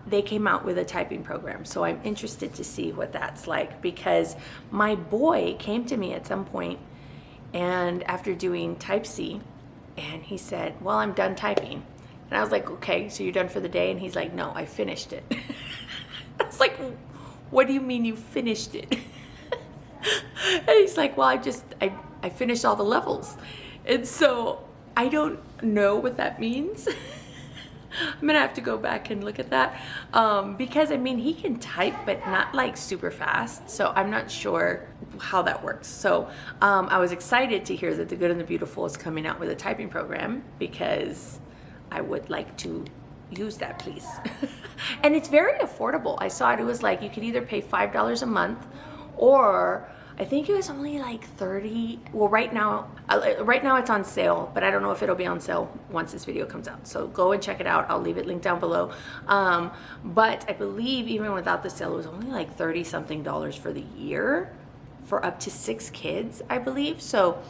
They came out with a typing program. So I'm interested to see what that's like, because my boy came to me at some point and after doing Type-C, and he said, well, I'm done typing. And I was like, okay, so you're done for the day? And he's like, no, I finished it. I was like, what do you mean you finished it? And he's like, well, I finished all the levels. And so I don't know what that means. I'm gonna have to go back and look at that, because he can type, but not like super fast. So I'm not sure how that works. So I was excited to hear that the Good and the Beautiful is coming out with a typing program, because I would like to use that, please. And it's very affordable. I saw it was like you could either pay $5 a month, or I think it was only like 30. Well, right now it's on sale, but I don't know if it'll be on sale once this video comes out. So go and check it out. I'll leave it linked down below. But I believe even without the sale, it was only like $30 something for the year for up to 6 kids, I believe. So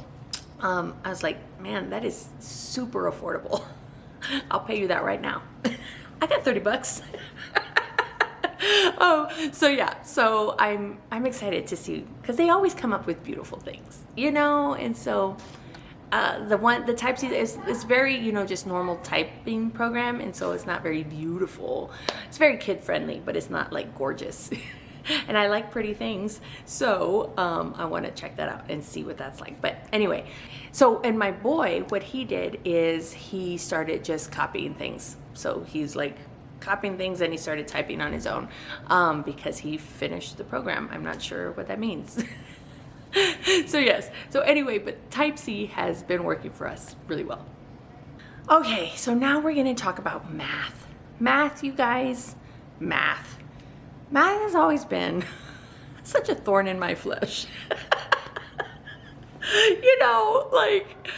I was like, man, that is super affordable. I'll pay you that right now. I got $30. So yeah, so I'm excited to see, because they always come up with beautiful things, you know. And so the Type-C is very, you know, just normal typing program, and so it's not very beautiful. It's very kid friendly, but it's not like gorgeous. And I like pretty things, so I want to check that out and see what that's like. But anyway, so, and my boy, what he did is he started just copying things. So he's like copying things, and he started typing on his own, because he finished the program. I'm not sure what that means. So yes, so anyway, but Type-C has been working for us really well. Okay, so now we're going to talk about math. Math, you guys, math. Math has always been such a thorn in my flesh. You know, like,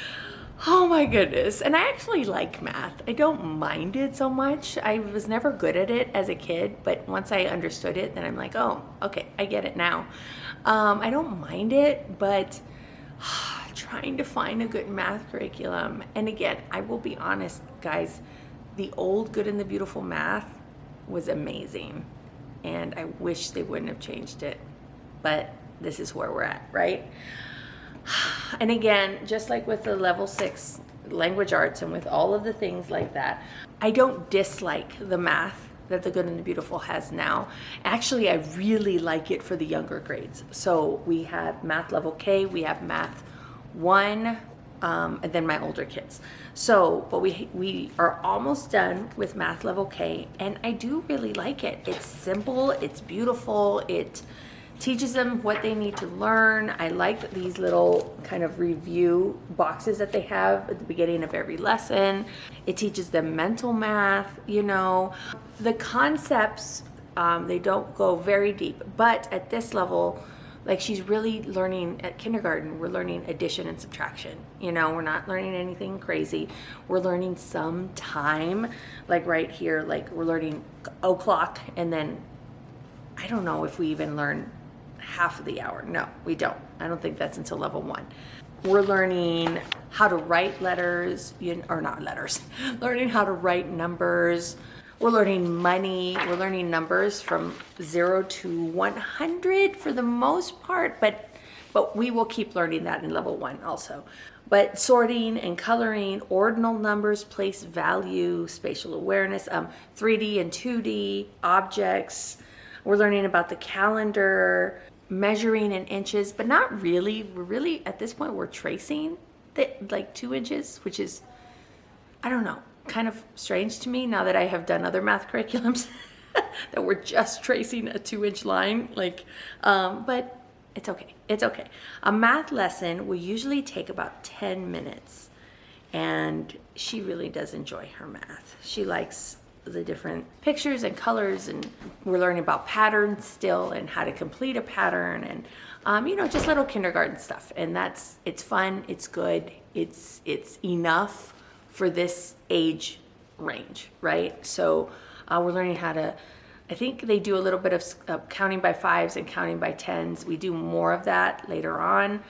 oh my goodness. And I actually like math. I don't mind it so much. I was never good at it as a kid, but once I understood it, then I'm like, oh, okay, I get it now. I don't mind it, but trying to find a good math curriculum. And again, I will be honest, guys, the old Good and the Beautiful math was amazing. And I wish they wouldn't have changed it, but this is where we're at, right? And again, just like with the level 6 language arts and with all of the things like that, I don't dislike the math that the Good and the Beautiful has now. Actually, I really like it for the younger grades. So we have math level K, we have math 1, and then my older kids. So, but we are almost done with math level K, and I do really like it. It's simple, it's beautiful, teaches them what they need to learn. I like these little kind of review boxes that they have at the beginning of every lesson. It teaches them mental math, you know. The concepts, they don't go very deep, but at this level, like she's really learning at kindergarten, we're learning addition and subtraction. You know, we're not learning anything crazy. We're learning some time, like right here, like we're learning o'clock, and then I don't know if we even learn half of the hour. No, we don't. I don't think that's until level 1. We're learning how to write letters, or not letters, learning how to write numbers. We're learning money. We're learning numbers from 0 to 100 for the most part, but we will keep learning that in level 1 also. But sorting and coloring, ordinal numbers, place value, spatial awareness, 3D and 2D, objects. We're learning about the calendar, measuring in inches, but not really. We're really, at this point, we're tracing like 2 inches, which is, I don't know, kind of strange to me now that I have done other math curriculums that we're just tracing a 2-inch line, like, but it's okay. It's okay. A math lesson will usually take about 10 minutes, and she really does enjoy her math. She likes the different pictures and colors, and we're learning about patterns still and how to complete a pattern, and you know, just little kindergarten stuff. And it's fun, it's good, it's enough for this age range, right? So we're learning how to, I think they do a little bit of counting by 5s and counting by 10s. We do more of that later on.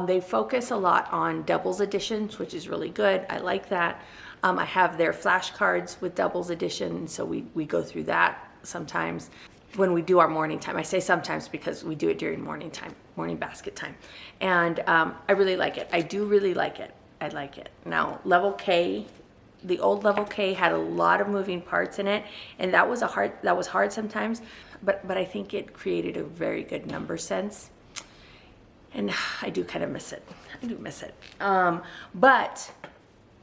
They focus a lot on doubles additions, which is really good. I like that. I have their flashcards with doubles addition, so we go through that sometimes when we do our morning time. I say sometimes because we do it during morning time, morning basket time. And I really like it. I do really like it. I like it. Now, level K, the old level K had a lot of moving parts in it, and that was hard sometimes, but I think it created a very good number sense. And I do kind of miss it. I do miss it. But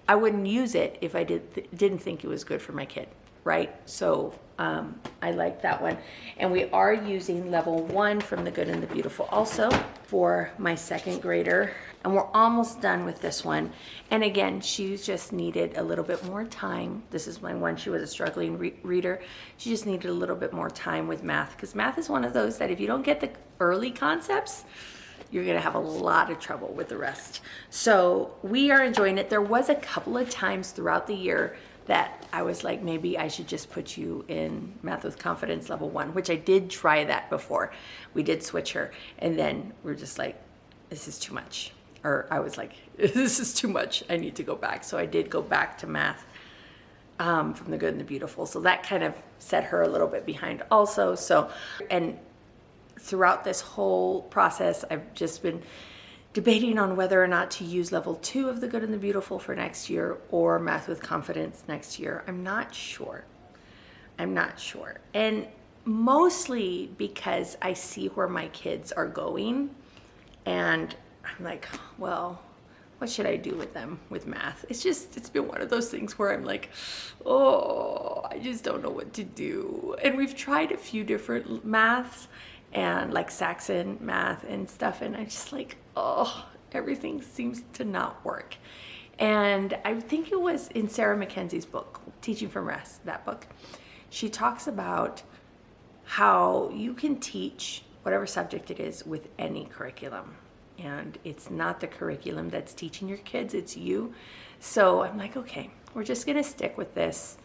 I wouldn't use it if I didn't think it was good for my kid, right? So I like that one. And we are using level 1 from The Good and the Beautiful also for my 2nd grader. And we're almost done with this one. And again, she just needed a little bit more time. This is my one. She was a struggling reader. She just needed a little bit more time with math, because math is one of those that if you don't get the early concepts, you're gonna have a lot of trouble with the rest. So we are enjoying it. There was a couple of times throughout the year that I was like, maybe I should just put you in Math with Confidence level 1, which I did try that before. We did switch her, and then we're just like, this is too much. Or I was like, this is too much. I need to go back. So I did go back to math from The Good and the Beautiful. So that kind of set her a little bit behind also. So, and throughout this whole process, I've just been debating on whether or not to use level 2 of The Good and the Beautiful for next year or Math with Confidence next year. I'm not sure. And mostly because I see where my kids are going, and I'm like, well, what should I do with them with math? It's been one of those things where I'm like, oh, I just don't know what to do. And we've tried a few different maths, and like Saxon math and stuff, and I'm just like, oh, everything seems to not work. And I think it was in Sarah Mackenzie's book, Teaching from Rest, that book. She talks about how you can teach whatever subject it is with any curriculum. And it's not the curriculum that's teaching your kids, it's you. So I'm like, okay, we're just gonna stick with this.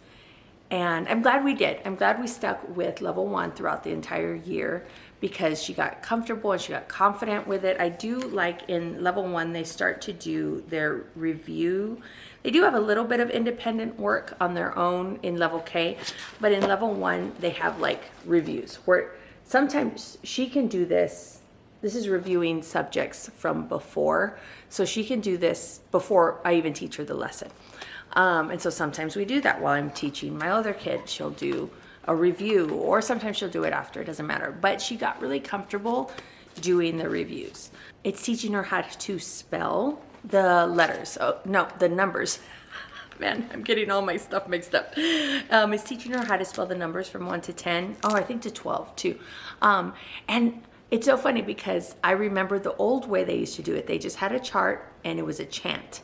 And I'm glad we did. I'm glad we stuck with level 1 throughout the entire year, because she got comfortable and she got confident with it. I do like in level 1, they start to do their review. They do have a little bit of independent work on their own in level K, but in level 1, they have like reviews where sometimes she can do this. This is reviewing subjects from before. So she can do this before I even teach her the lesson. And so sometimes we do that while I'm teaching my other kid. She'll do a review, or sometimes she'll do it after, it doesn't matter. But she got really comfortable doing the reviews. It's teaching her how to spell the letters. Oh, no, the numbers. Man, I'm getting all my stuff mixed up. It's teaching her how to spell the numbers from 1 to 10. Oh, I think to 12 too. And It's so funny because I remember the old way they used to do it. They just had a chart and it was a chant.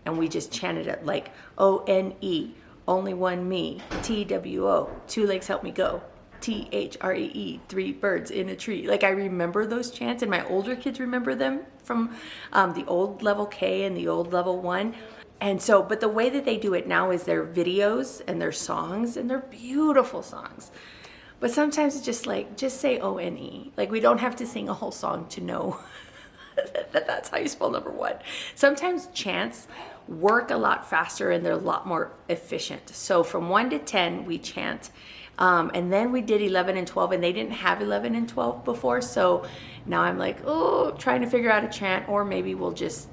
And we just chanted it like O-N-E, only one me, T-W-O, two legs help me go, T-H-R-E-E, three birds in a tree. Like I remember those chants and my older kids remember them from the old level K and the old level 1. And so, but the way that they do it now is their videos and their songs, and they're beautiful songs. But sometimes it's just like, just say O-N-E. Like we don't have to sing a whole song to know that's how you spell number 1. Sometimes chants work a lot faster and they're a lot more efficient. So from 1 to 10, we chant. And then we did 11 and 12, and they didn't have 11 and 12 before. So now I'm like, oh, trying to figure out a chant, or maybe we'll just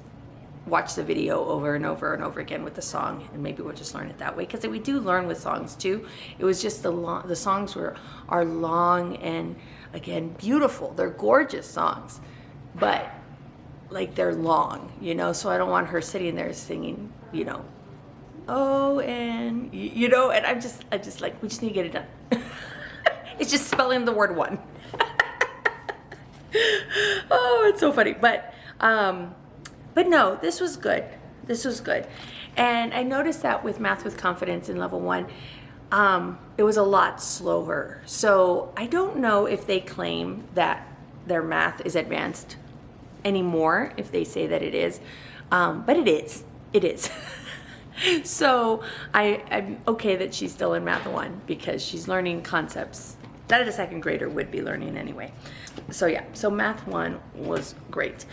watch the video over and over and over again with the song, and maybe we'll just learn it that way, because we do learn with songs too. It was just the songs are long and, again, beautiful. They're gorgeous songs, but like they're long, you know, so I don't want her sitting there singing, you know, oh, and you know, and I'm just like, we just need to get it done. It's just spelling the word 1. Oh, it's so funny. But no, this was good. This was good. And I noticed that with Math with Confidence in level 1, it was a lot slower. So I don't know if they claim that their math is advanced anymore, if they say that it is, but it is. It is. So I'm okay that she's still in Math 1, because she's learning concepts that a second grader would be learning anyway. So yeah, so Math 1 was great.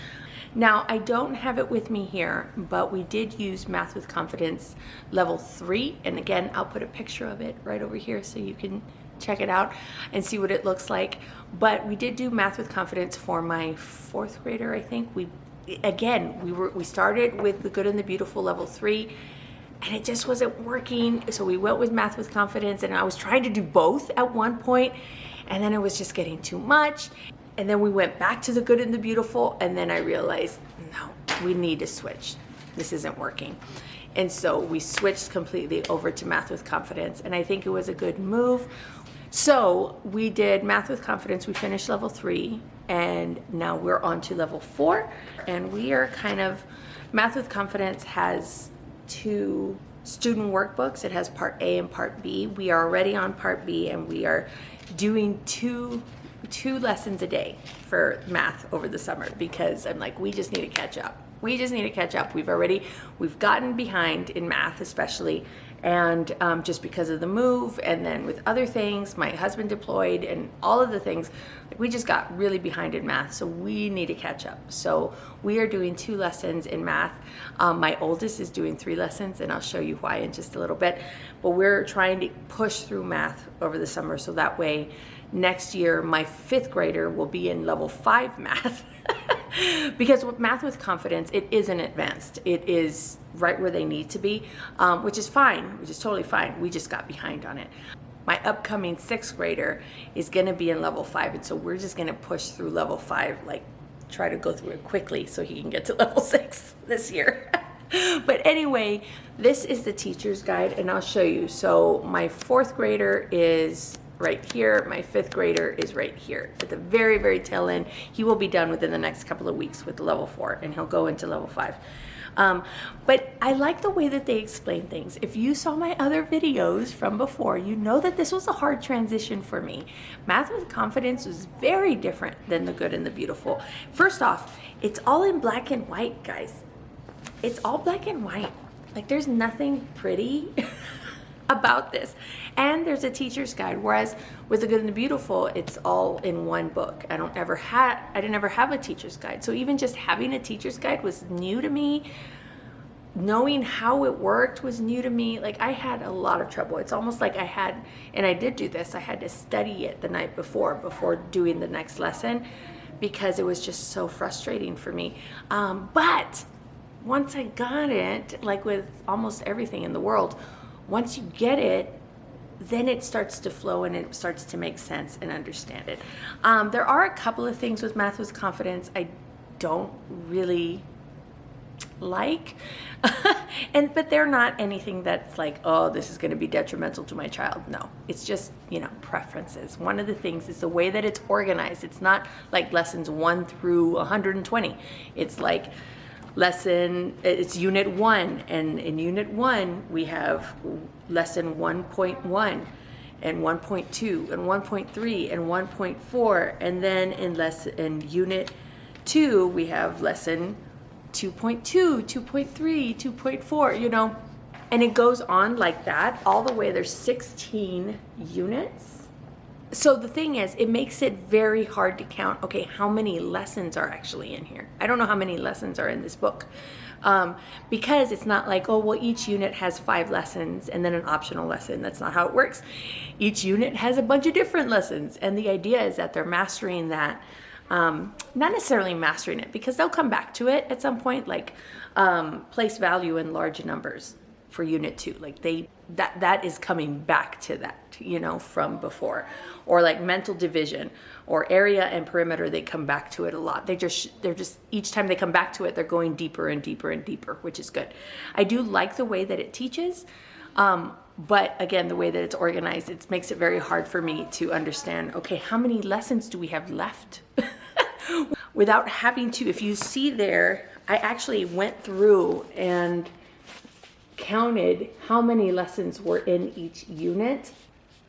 Now, I don't have it with me here, but we did use Math with Confidence level 3. And again, I'll put a picture of it right over here so you can check it out and see what it looks like. But we did do Math with Confidence for my 4th grader, I think. We started with the Good and the Beautiful level 3, and it just wasn't working. So we went with Math with Confidence, and I was trying to do both at one point, and then it was just getting too much. And then we went back to the Good and the Beautiful, and then I realized, no, we need to switch. This isn't working. And so we switched completely over to Math with Confidence, and I think it was a good move. So we did Math with Confidence. We finished level 3, and now we're on to level 4, and we are Math with Confidence has 2 student workbooks. It has part A and part B. We are already on part B, and we are doing two lessons a day for math over the summer, because I'm like, we just need to catch up. We just need to catch up. We've gotten behind in math, especially, and just because of the move, and then with other things, my husband deployed and all of the things, like we just got really behind in math, so we need to catch up. So we are doing 2 lessons in math. My oldest is doing 3 lessons, and I'll show you why in just a little bit, but we're trying to push through math over the summer, so that way next year my 5th grader will be in level 5 math. Because with Math with Confidence, it isn't advanced. It is right where they need to be, which is fine, which is totally fine. We just got behind on it. My upcoming 6th grader is gonna be in level 5, and so we're just gonna push through level 5, like try to go through it quickly so he can get to level 6 this year. But anyway, this is the teacher's guide, and I'll show you. So my 4th grader is right here. My 5th grader is right here at the very, very tail end. He will be done within the next couple of weeks with level 4, and he'll go into level 5. But I like the way that they explain things. If you saw my other videos from before, you know that this was a hard transition for me. Math with Confidence was very different than the Good and the Beautiful. First off, it's all in black and white, guys. It's all black and white. Like, there's nothing pretty about this. And there's a teacher's guide, whereas with the Good and the Beautiful, it's all in one book. I didn't ever have a teacher's guide. So even just having a teacher's guide was new to me. Knowing how it worked was new to me. Like, I had a lot of trouble. It's almost like I had to study it the night before doing the next lesson, because it was just so frustrating for me. But once I got it, like with almost everything in the world, once you get it, then it starts to flow and it starts to make sense and understand it. There are a couple of things with Math with Confidence I don't really like. But they're not anything that's like, oh, this is going to be detrimental to my child. No, it's just, preferences. One of the things is the way that it's organized. It's not like lessons 1 through 120. It's like it's unit 1, and in unit 1 we have lesson 1.1 and 1.2 and 1.3 and 1.4, and then in unit 2 we have lesson 2.2, 2.3, 2.4, and it goes on like that all the way. There's 16 units. So the thing is, it makes it very hard to count, okay, how many lessons are actually in here? I don't know how many lessons are in this book. Because it's not like, oh, well, each unit has 5 lessons and then an optional lesson. That's not how it works. Each unit has a bunch of different lessons. And the idea is that they're mastering that. Not necessarily mastering it, because they'll come back to it at some point, like place value in large numbers for unit 2. Like that is coming back to that, from before. Or like mental division or area and perimeter, they come back to it a lot. They're just each time they come back to it, they're going deeper and deeper and deeper, which is good. I do like the way that it teaches. But again, the way that it's organized, it makes it very hard for me to understand, okay, how many lessons do we have left? Without having to, if you see there, I actually went through and counted how many lessons were in each unit,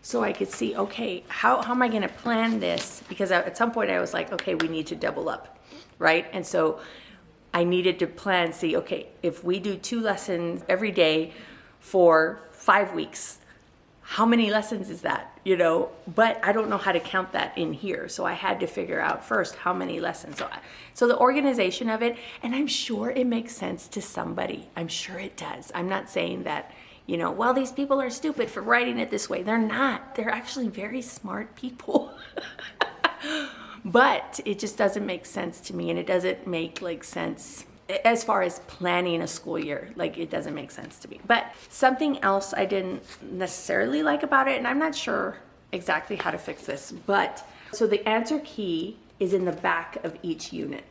so I could see, okay, how am I going to plan this? Because at some point I was like, okay, we need to double up, right? And so I needed to plan, see, okay, if we do 2 lessons every day for 5 weeks, how many lessons is that? But I don't know how to count that in here. So I had to figure out first how many lessons. So the organization of it, and I'm sure it makes sense to somebody. I'm sure it does. I'm not saying that, well, these people are stupid for writing it this way. They're not. They're actually very smart people. But it just doesn't make sense to me, and it doesn't make sense as far as planning a school year. It doesn't make sense to me. But something else I didn't necessarily like about it, and I'm not sure exactly how to fix this, but so the answer key is in the back of each unit.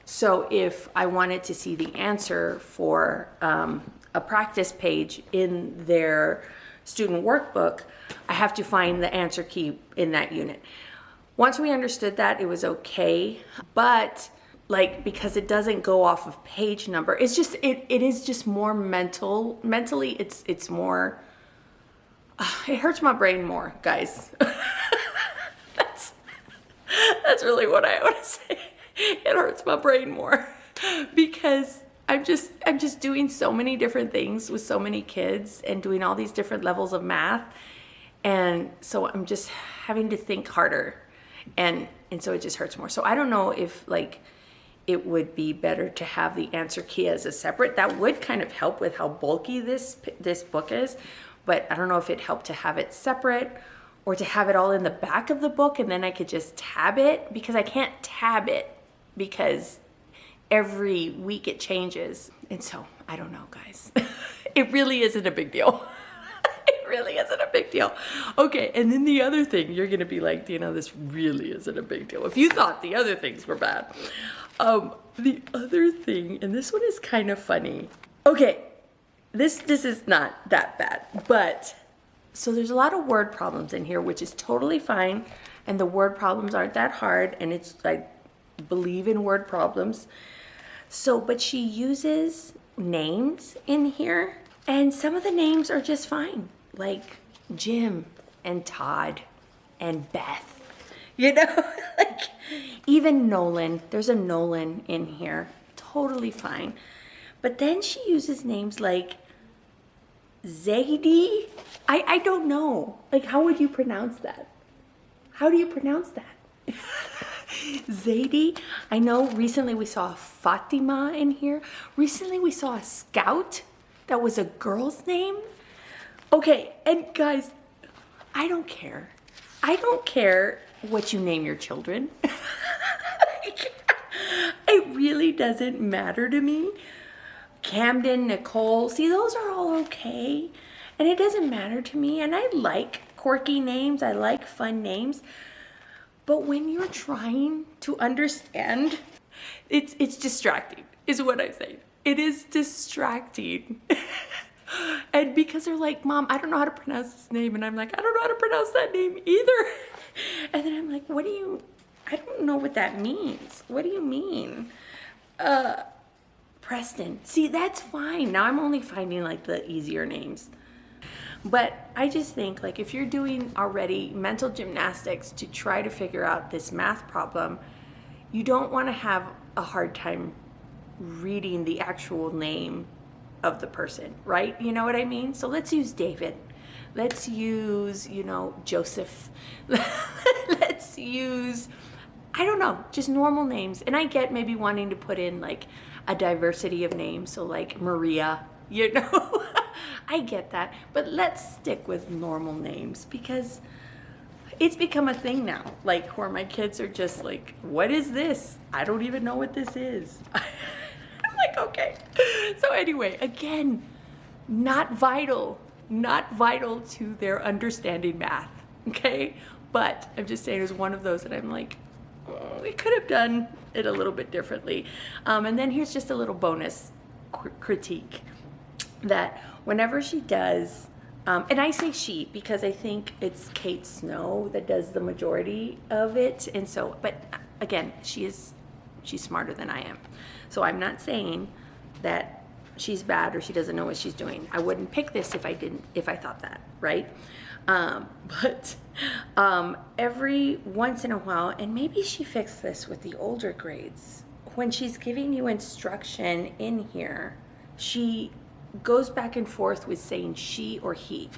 So if I wanted to see the answer for a practice page in their student workbook, I have to find the answer key in that unit. Once we understood that, it was okay, but because it doesn't go off of page number, it is just more mentally it's more, it hurts my brain more, guys. that's really what I want to say. It hurts my brain more because I'm just doing so many different things with so many kids and doing all these different levels of math, and so I'm just having to think harder, and so it just hurts more. So I don't know if it would be better to have the answer key as a separate. That would kind of help with how bulky this book is, but I don't know if it'd help to have it separate or to have it all in the back of the book, and then I could just tab it, because I can't tab it because every week it changes. And so I don't know, guys. It really isn't a big deal. It really isn't a big deal. Okay, and then the other thing, you're gonna be like, Dina, this really isn't a big deal. If you thought the other things were bad. The other thing, and this one is kind of funny. Okay, this is not that bad, but so there's a lot of word problems in here, which is totally fine, and the word problems aren't that hard, and it's believe in word problems. So, but she uses names in here, and some of the names are just fine, like Jim and Todd and Beth. Even Nolan, there's a Nolan in here, totally fine. But then she uses names like Zadie. I don't know. How would you pronounce that? How do you pronounce that? Zadie. I know recently we saw Fatima in here. Recently we saw a Scout that was a girl's name. Okay, and guys, I don't care. I don't care what you name your children. It really doesn't matter to me. Camden, Nicole, see, those are all okay. And it doesn't matter to me. And I like quirky names. I like fun names. But when you're trying to understand, it's distracting. is what I'm saying. It is distracting. And because they're like, Mom, I don't know how to pronounce this name. And I'm like, I don't know how to pronounce that name either. And then I'm like, I don't know what that means. What do you mean? Preston. See, that's fine. Now I'm only finding like the easier names. But I just think like if you're doing already mental gymnastics to try to figure out this math problem, you don't want to have a hard time reading the actual name of the person, right? You know what I mean? So let's use David. Let's use, Joseph. Let's use, I don't know, just normal names. And I get maybe wanting to put in like a diversity of names. So like Maria, I get that. But let's stick with normal names because it's become a thing now. Like where my kids are just like, what is this? I don't even know what this is. I'm like, okay. So anyway, again, not vital to their understanding math, okay? But I'm just saying it was one of those that I'm like, we could have done it a little bit differently. And then here's just a little bonus critique that whenever she does, and I say she because I think it's Kate Snow that does the majority of it. And so, but again, she's smarter than I am. So I'm not saying that she's bad or she doesn't know what she's doing. I wouldn't pick this if I thought that, right? But every once in a while, and maybe she fixed this with the older grades, when she's giving you instruction in here, she goes back and forth with saying she or he.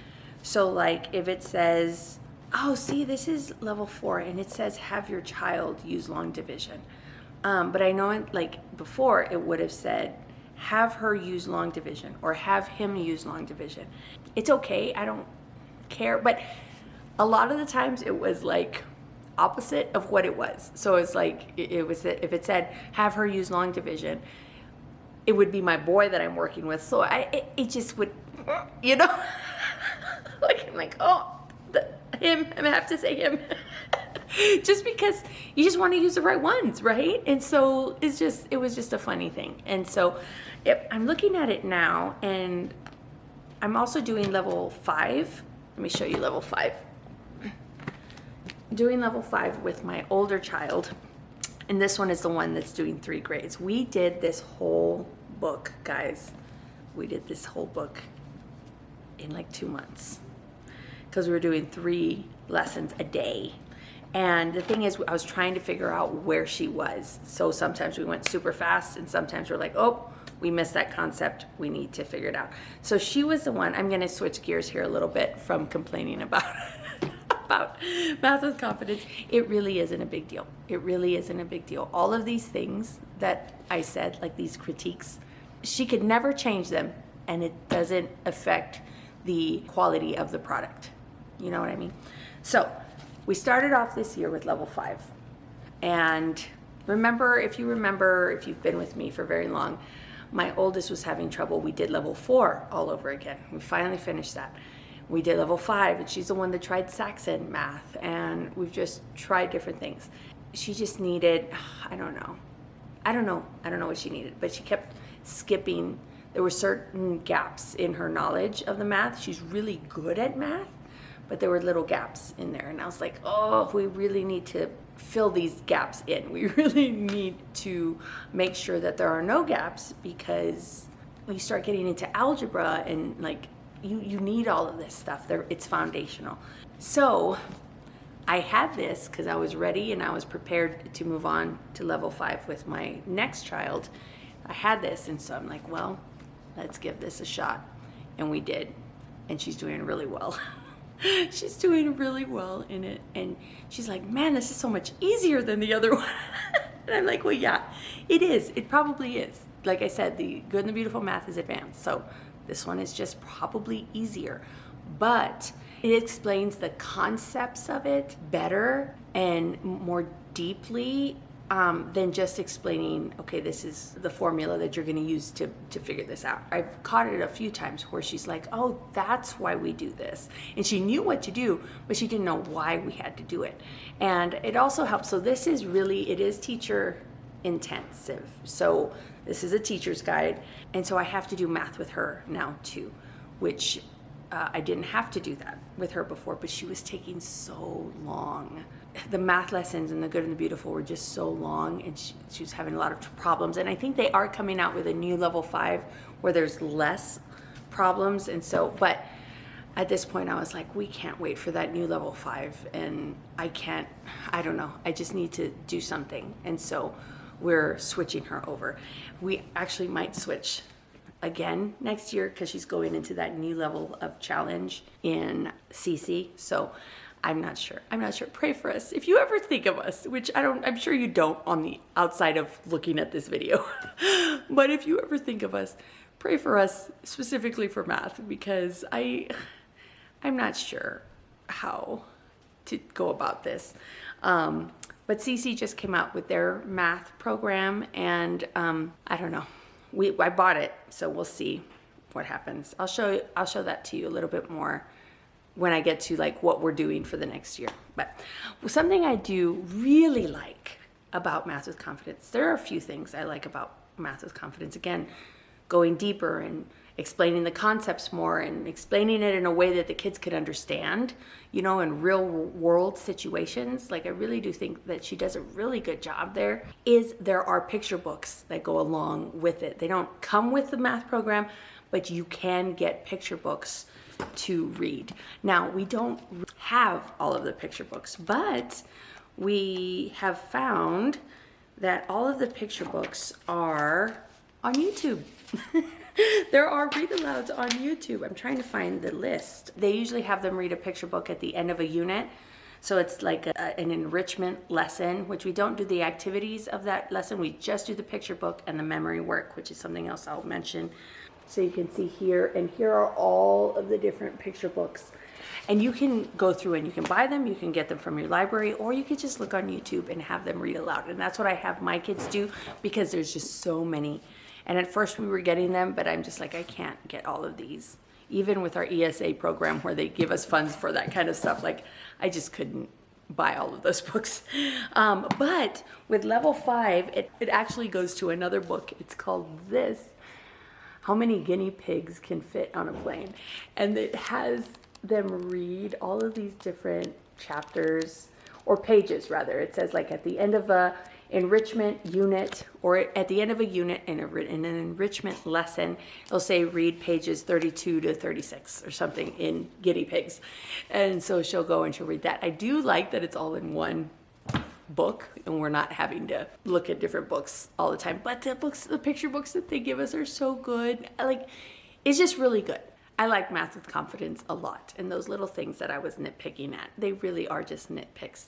So like if it says, oh, see, this is level 4 and it says have your child use long division. But I know like before it would have said have her use long division or have him use long division. It's okay, I don't care, but a lot of the times it was like opposite of what it was. So it's like it was if it said have her use long division, it would be my boy that I'm working with. So it just would, like I'm like, oh, him, I'm gonna have to say him. Just because you just want to use the right ones, right? And so it was just a funny thing. And so I'm looking at it now and I'm also doing level 5. Let me show you level 5. Doing level 5 with my older child. And this one is the one that's doing 3 grades. We did this whole book, guys. We did this whole book in like 2 months because we were doing 3 lessons a day. And the thing is, I was trying to figure out where she was. So sometimes we went super fast and sometimes we're like, oh, we missed that concept. We need to figure it out. So she was the one. I'm going to switch gears here a little bit from complaining about math with confidence. It really isn't a big deal. It really isn't a big deal. All of these things that I said, like these critiques, she could never change them and it doesn't affect the quality of the product. You know what I mean? So we started off this year with level 5. And if you've been with me for very long, my oldest was having trouble. We did level 4 all over again. We finally finished that. We did level 5 and she's the one that tried Saxon math and we've just tried different things. She just needed, I don't know what she needed, but she kept skipping. There were certain gaps in her knowledge of the math. She's really good at math, but there were little gaps in there. And I was like, oh, we really need to fill these gaps in. We really need to make sure that there are no gaps because when you start getting into algebra and like, you need all of this stuff. It's foundational. So I had this because I was ready and I was prepared to move on to level 5 with my next child. I had this and so I'm like, well, let's give this a shot. And we did. And she's doing really well. She's doing really well in it. And she's like, man, this is so much easier than the other one. And I'm like, well, yeah, it is. It probably is. Like I said, the Good and the Beautiful math is advanced. So this one is just probably easier. But it explains the concepts of it better and more deeply than just explaining, okay, this is the formula that you're going to use to figure this out. I've caught it a few times where she's like, oh, that's why we do this. And she knew what to do, but she didn't know why we had to do it. And it also helps. So this is really, it is teacher intensive. So This is a teacher's guide. And so I have to do math with her now too, which I didn't have to do that with her before, but she was taking so long. The math lessons in The Good and the Beautiful were just so long, and she was having a lot of problems. And I think they are coming out with a new level 5 where there's less problems. And so, but at this point I was like, we can't wait for that new level 5, and I don't know, I just need to do something. And so we're switching her over. We actually might switch again next year because she's going into that new level of challenge in CC. So I'm not sure. Pray for us. If you ever think of us, which I'm sure you don't on the outside of looking at this video, but if you ever think of us, pray for us specifically for math, because I'm not sure how to go about this. But CC just came out with their math program, and I don't know. I bought it, so we'll see what happens. I'll show that to you a little bit more when I get to like what we're doing for the next year. But something I do really like about Math with Confidence, there are a few things I like about Math with Confidence. Again, going deeper and explaining the concepts more and explaining it in a way that the kids could understand, in real world situations. Like, I really do think that she does a really good job there. There are picture books that go along with it. They don't come with the math program, but you can get picture books to read. Now, we don't have all of the picture books, but we have found that all of the picture books are on YouTube. There are read-alouds on YouTube. I'm trying to find the list. They usually have them read a picture book at the end of a unit. So it's like an enrichment lesson, which we don't do the activities of that lesson. We just do the picture book and the memory work, which is something else I'll mention. So you can see here, and here are all of the different picture books. And you can go through and you can buy them, you can get them from your library, or you could just look on YouTube and have them read aloud. And that's what I have my kids do, because there's just so many. And at first we were getting them, but I'm just like, I can't get all of these. Even with our ESA program where they give us funds for that kind of stuff, like I just couldn't buy all of those books. But with level 5, it actually goes to another book. It's called this, How Many Guinea Pigs Can Fit on a Plane? And it has them read all of these different chapters, or pages rather. It says like at the end of a enrichment unit, or at the end of a unit in an enrichment lesson, it'll say read pages 32 to 36 or something in guinea pigs. And so she'll go and she'll read that. I do like that it's all in one book and we're not having to look at different books all the time. But the picture books that they give us are so good. Like, it's just really good. I like Math with Confidence a lot. And those little things that I was nitpicking at, they really are just nitpicks.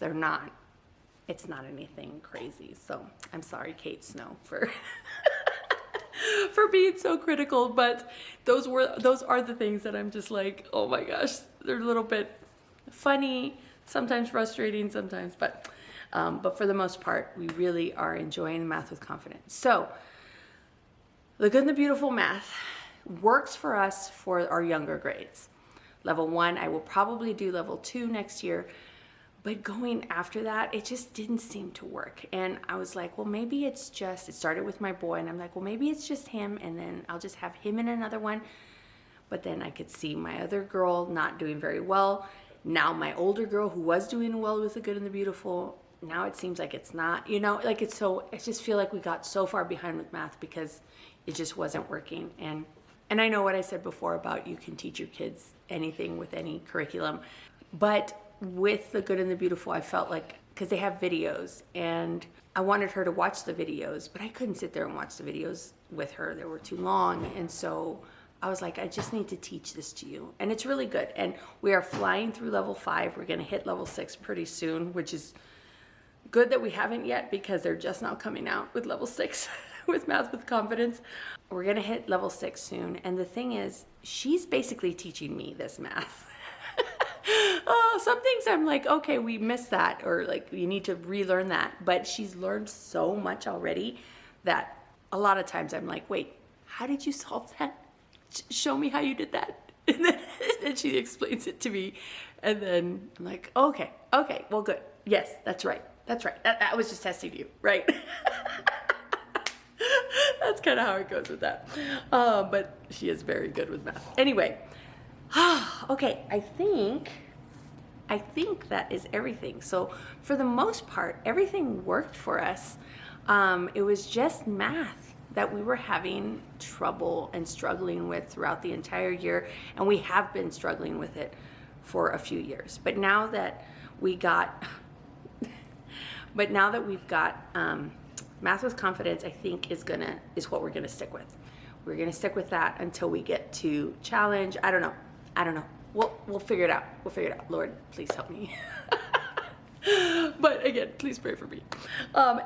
It's not anything crazy. So I'm sorry, Kate Snow, for for being so critical, but those are the things that I'm just like, oh my gosh, they're a little bit funny, sometimes frustrating, sometimes, but for the most part, we really are enjoying Math with Confidence. So The Good and the Beautiful Math works for us for our younger grades. Level 1, I will probably do level 2 next year. But going after that, it just didn't seem to work. And I was like, well, maybe it started with my boy, and I'm like, well, maybe it's just him, and then I'll just have him in another one. But then I could see my other girl not doing very well. Now my older girl, who was doing well with The Good and the Beautiful, now it seems like it's not, like I just feel like we got so far behind with math because it just wasn't working. And I know what I said before about you can teach your kids anything with any curriculum, but with The Good and the Beautiful, I felt like, because they have videos, and I wanted her to watch the videos, but I couldn't sit there and watch the videos with her. They were too long. And so I was like, I just need to teach this to you. And it's really good. And we are flying through level 5. We're going to hit level 6 pretty soon, which is good that we haven't yet, because they're just now coming out with level 6 with Math with Confidence. We're going to hit level 6 soon. And the thing is, she's basically teaching me this math. Some things I'm like, okay, we missed that, or like you need to relearn that. But she's learned so much already that a lot of times I'm like, wait, how did you solve that? Show me how you did that. And then she explains it to me. And then I'm like, okay, well, good. Yes, that's right. I was just testing you, right? That's kind of how it goes with that. But she is very good with math. Anyway, okay, I think that is everything. So for the most part, everything worked for us. It was just math that we were having trouble and struggling with throughout the entire year, and we have been struggling with it for a few years. But now that we've got math with confidence, I think is what we're gonna stick with. We're gonna stick with that until we get to challenge. I don't know. We'll figure it out. Lord, please help me. But again, please pray for me.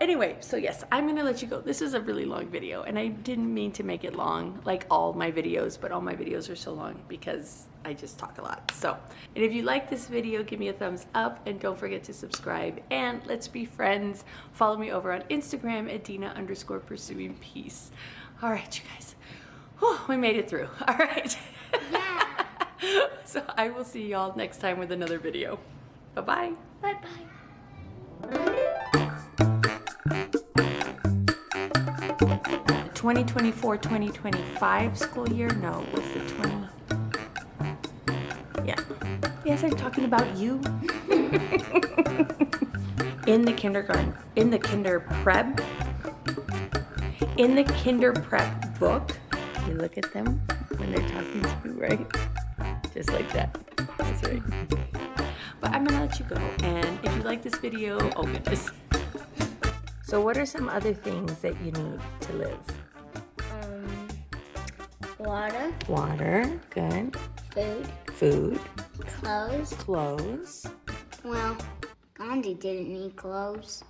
Anyway, so yes, I'm gonna let you go. This is a really long video, and I didn't mean to make it long like all my videos, but all my videos are so long because I just talk a lot. So, and if you like this video, give me a thumbs up, and don't forget to subscribe, and let's be friends. Follow me over on Instagram at Dina_pursuing_peace. All right, you guys. Whew, we made it through. All right. Yeah. So I will see y'all next time with another video. Bye-bye. Bye-bye. 2024-2025 school year? No, what's the 20? Yeah. Yes, I'm talking about you. In the kindergarten, in the kinder prep book, you look at them when they're talking to you, right? Just like that. That's right. But I'm gonna let you go, and if you like this video, oh goodness. So what are some other things that you need to live? Water. Water, good. Food. Food. Clothes. Well, Gandhi didn't need clothes.